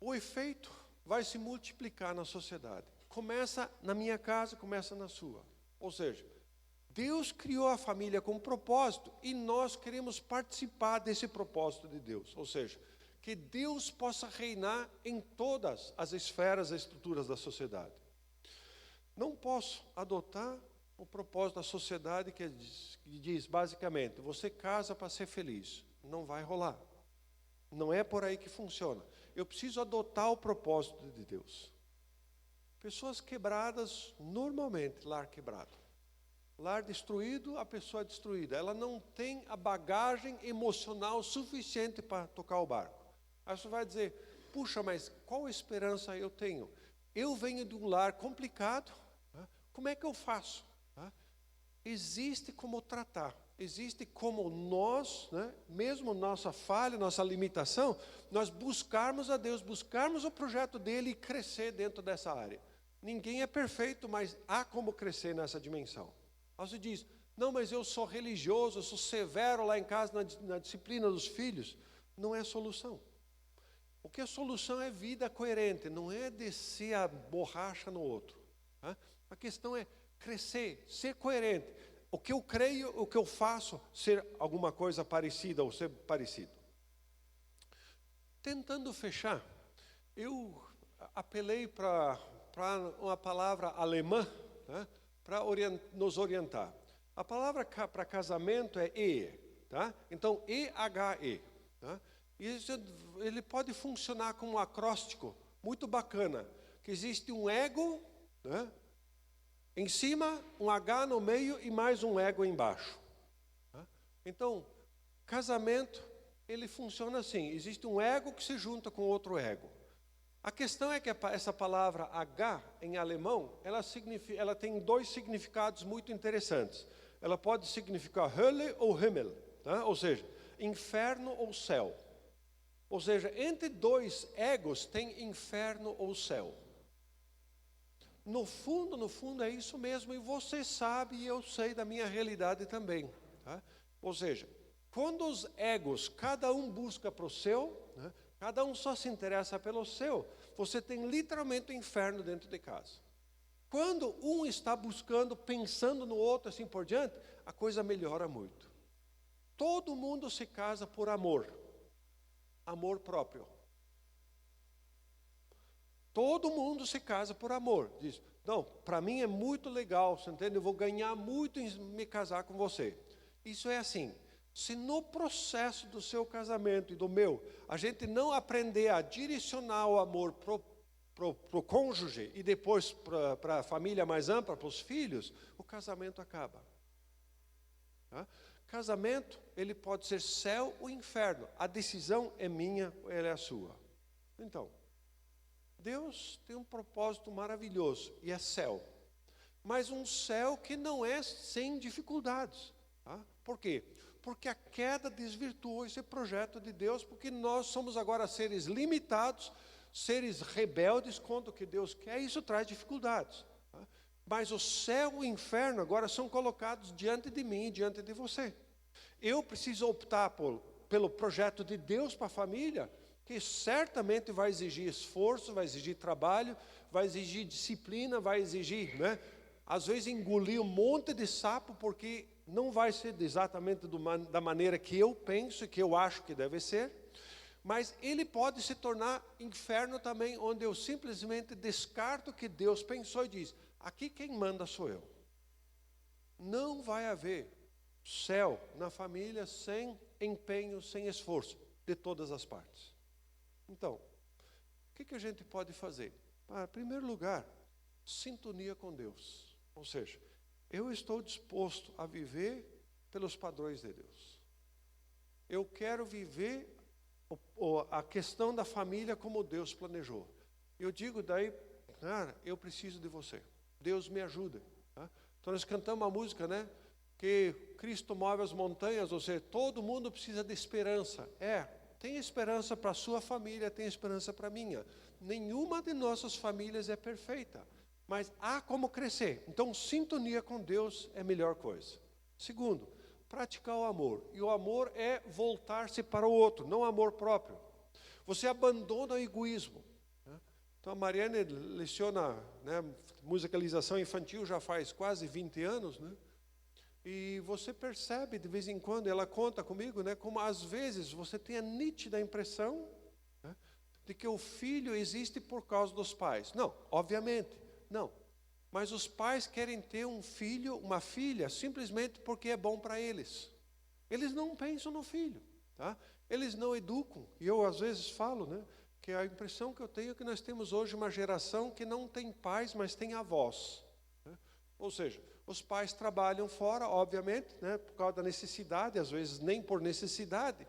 O efeito vai se multiplicar na sociedade. Começa na minha casa, começa na sua. Ou seja, Deus criou a família com um propósito e nós queremos participar desse propósito de Deus. Ou seja, que Deus possa reinar em todas as esferas e estruturas da sociedade. Não posso adotar o propósito da sociedade que diz basicamente, você casa para ser feliz. Não vai rolar. Não é por aí que funciona. Eu preciso adotar o propósito de Deus. Pessoas quebradas, normalmente, lar quebrado. Lar destruído, a pessoa é destruída. Ela não tem a bagagem emocional suficiente para tocar o barco. Aí você vai dizer, puxa, mas qual esperança eu tenho? Eu venho de um lar complicado, né? Como é que eu faço? Existe como tratar, existe como nós, né, mesmo nossa falha, nossa limitação, nós buscarmos a Deus, buscarmos o projeto dele e crescer dentro dessa área. Ninguém é perfeito, mas há como crescer nessa dimensão. Aí você diz, não, mas eu sou religioso, eu sou severo lá em casa na disciplina dos filhos. Não é solução. O que é solução é vida coerente, não é descer a borracha no outro. Tá? A questão é crescer, ser coerente. O que eu creio, o que eu faço, ser alguma coisa parecida ou ser parecido. Tentando fechar, eu apelei para uma palavra alemã, né, para nos orientar. A palavra para casamento é Ehe, tá? Então, E-H-E. Tá? E ele pode funcionar como um acróstico muito bacana, que existe um ego, né, em cima, um H no meio e mais um ego embaixo. Tá? Então, casamento, ele funciona assim, existe um ego que se junta com outro ego. A questão é que essa palavra H, em alemão, ela tem dois significados muito interessantes. Ela pode significar Hölle ou Himmel, tá? Ou seja, inferno ou céu. Ou seja, entre dois egos tem inferno ou céu. No fundo é isso mesmo, e você sabe e eu sei da minha realidade também. Tá? Ou seja, quando os egos, cada um busca para o seu, né, cada um só se interessa pelo seu, você tem literalmente o inferno dentro de casa. Quando um está buscando, pensando no outro, assim por diante, a coisa melhora muito. Todo mundo se casa por amor. Amor próprio. Todo mundo se casa por amor. Diz, não, para mim é muito legal, você entende? Eu vou ganhar muito em me casar com você. Isso é assim. Se no processo do seu casamento e do meu, a gente não aprender a direcionar o amor pro cônjuge e depois para a família mais ampla, para os filhos, o casamento acaba. Tá? Casamento, ele pode ser céu ou inferno. A decisão é minha, ela é a sua. Então, Deus tem um propósito maravilhoso e é céu. Mas um céu que não é sem dificuldades. Tá? Por quê? Porque a queda desvirtuou esse projeto de Deus, porque nós somos agora seres limitados, seres rebeldes contra o que Deus quer, e isso traz dificuldades. Tá? Mas o céu e o inferno agora são colocados diante de mim e diante de você. Eu preciso optar pelo projeto de Deus para a família, que certamente vai exigir esforço, vai exigir trabalho, vai exigir disciplina, vai exigir, às vezes engolir um monte de sapo, porque não vai ser exatamente da maneira que eu penso e que eu acho que deve ser, mas ele pode se tornar inferno também, onde eu simplesmente descarto o que Deus pensou e diz, aqui quem manda sou eu. Não vai haver céu na família sem empenho, sem esforço, de todas as partes. Então, o que a gente pode fazer? Em primeiro lugar, sintonia com Deus. Ou seja, eu estou disposto a viver pelos padrões de Deus. Eu quero viver a questão da família como Deus planejou. Eu digo daí, cara, eu preciso de você. Deus me ajuda. Tá? Então nós cantamos uma música, que Cristo move as montanhas, ou seja, todo mundo precisa de esperança. Tem esperança para a sua família, tem esperança para a minha. Nenhuma de nossas famílias é perfeita, mas há como crescer. Então, sintonia com Deus é a melhor coisa. Segundo, praticar o amor. E o amor é voltar-se para o outro, não amor próprio. Você abandona o egoísmo. Então, a Mariane leciona musicalização infantil já faz quase 20 anos, E você percebe, de vez em quando, ela conta comigo, como às vezes você tem a nítida impressão de que o filho existe por causa dos pais. Não, obviamente, não. Mas os pais querem ter um filho, uma filha, simplesmente porque é bom para eles. Eles não pensam no filho, tá? Eles não educam. E eu às vezes falo, que a impressão que eu tenho é que nós temos hoje uma geração que não tem pais, mas tem avós. Ou seja, os pais trabalham fora, obviamente, por causa da necessidade, às vezes nem por necessidade.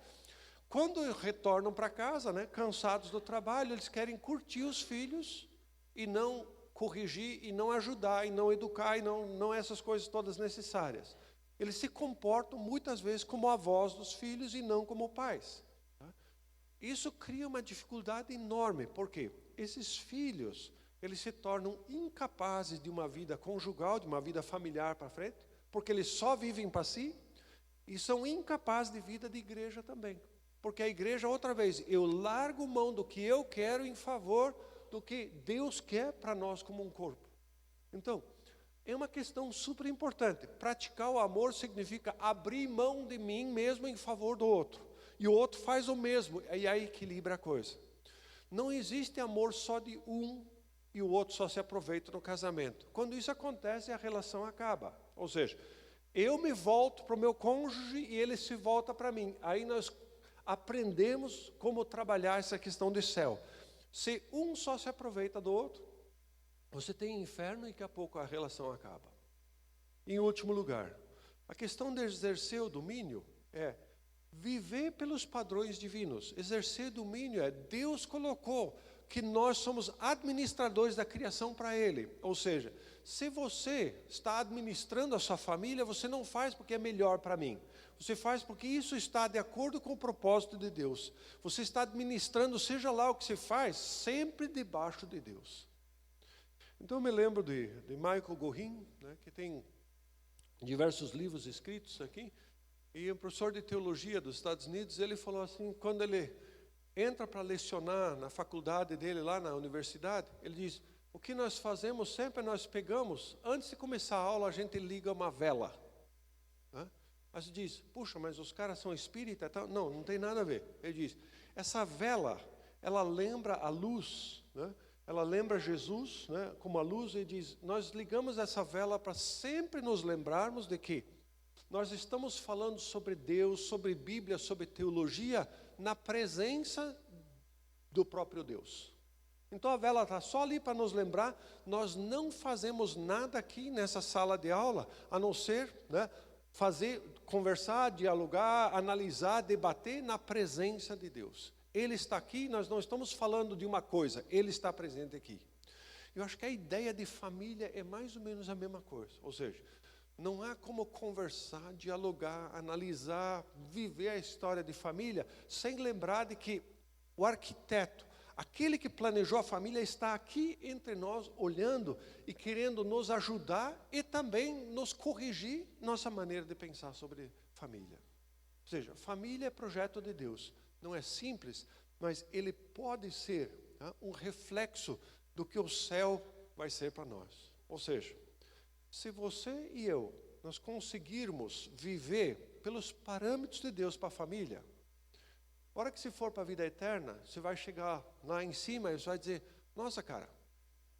Quando retornam para casa, cansados do trabalho, eles querem curtir os filhos e não corrigir, e não ajudar, e não educar, e não essas coisas todas necessárias. Eles se comportam muitas vezes como avós dos filhos e não como pais. Isso cria uma dificuldade enorme, porque esses filhos, eles se tornam incapazes de uma vida conjugal, de uma vida familiar para frente, porque eles só vivem para si, e são incapazes de vida de igreja também. Porque a igreja, outra vez, eu largo mão do que eu quero em favor do que Deus quer para nós como um corpo. Então, é uma questão super importante. Praticar o amor significa abrir mão de mim mesmo em favor do outro. E o outro faz o mesmo, e aí equilibra a coisa. Não existe amor só de um e o outro só se aproveita no casamento. Quando isso acontece, a relação acaba. Ou seja, eu me volto para o meu cônjuge e ele se volta para mim. Aí nós aprendemos como trabalhar essa questão de céu. Se um só se aproveita do outro, você tem inferno e daqui a pouco a relação acaba. Em último lugar, a questão de exercer o domínio é viver pelos padrões divinos. Exercer domínio é Deus colocou que nós somos administradores da criação para Ele. Ou seja, se você está administrando a sua família, você não faz porque é melhor para mim. Você faz porque isso está de acordo com o propósito de Deus. Você está administrando, seja lá o que se faz, sempre debaixo de Deus. Então eu me lembro de Michael Gorin, que tem diversos livros escritos aqui, e um professor de teologia dos Estados Unidos, ele falou assim, quando ele entra para lecionar na faculdade dele, lá na universidade, ele diz, o que nós fazemos sempre, nós pegamos, antes de começar a aula, a gente liga uma vela. Aí você diz, puxa, mas os caras são espíritas? Não, não tem nada a ver. Ele diz, essa vela, ela lembra a luz, ela lembra Jesus, como a luz, e diz, nós ligamos essa vela para sempre nos lembrarmos de que nós estamos falando sobre Deus, sobre Bíblia, sobre teologia, na presença do próprio Deus. Então a vela está só ali para nos lembrar, nós não fazemos nada aqui nessa sala de aula, a não ser conversar, dialogar, analisar, debater na presença de Deus. Ele está aqui, nós não estamos falando de uma coisa, Ele está presente aqui. Eu acho que a ideia de família é mais ou menos a mesma coisa. Ou seja, Não há como conversar, dialogar, analisar, viver a história de família, sem lembrar de que o arquiteto, aquele que planejou a família, está aqui entre nós, olhando e querendo nos ajudar e também nos corrigir nossa maneira de pensar sobre família. Ou seja, família é projeto de Deus. Não é simples, mas ele pode ser um reflexo do que o céu vai ser para nós. Ou seja, se você e eu, nós conseguirmos viver pelos parâmetros de Deus para a família, a hora que se for para a vida eterna, você vai chegar lá em cima e você vai dizer, nossa cara,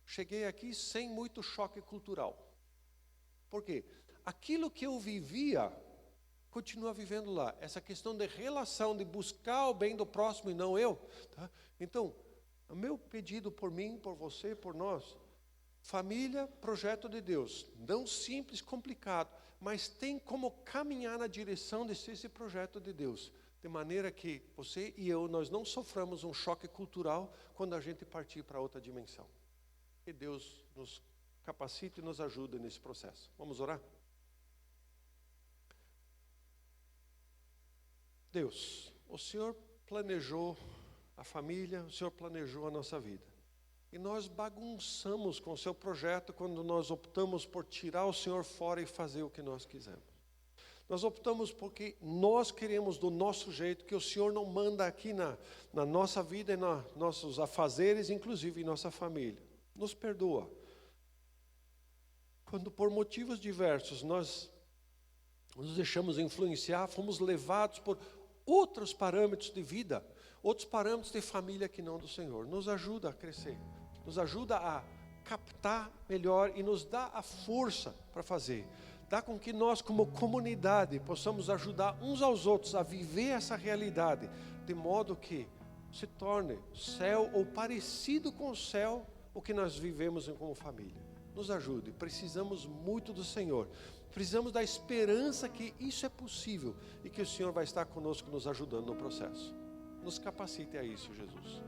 cheguei aqui sem muito choque cultural. Por quê? Aquilo que eu vivia, continua vivendo lá. Essa questão de relação, de buscar o bem do próximo e não eu. Tá? Então, o meu pedido por mim, por você, por nós, família, projeto de Deus. Não simples, complicado, mas tem como caminhar na direção de ser esse projeto de Deus. De maneira que você e eu, nós não soframos um choque cultural quando a gente partir para outra dimensão. Que Deus nos capacite e nos ajude nesse processo. Vamos orar? Deus, o Senhor planejou a família, o Senhor planejou a nossa vida. E nós bagunçamos com o seu projeto quando nós optamos por tirar o Senhor fora e fazer o que nós quisermos. Nós optamos porque nós queremos do nosso jeito, que o Senhor não manda aqui na nossa vida e nos nossos afazeres, inclusive em nossa família. Nos perdoa. Quando por motivos diversos nós nos deixamos influenciar, fomos levados por outros parâmetros de vida, outros parâmetros de família que não do Senhor. Nos ajuda a crescer, nos ajuda a captar melhor e nos dá a força para fazer. Dá com que nós, como comunidade, possamos ajudar uns aos outros a viver essa realidade, de modo que se torne céu ou parecido com o céu o que nós vivemos como família. Nos ajude, precisamos muito do Senhor. Precisamos da esperança que isso é possível e que o Senhor vai estar conosco nos ajudando no processo. Nos capacite a isso, Jesus.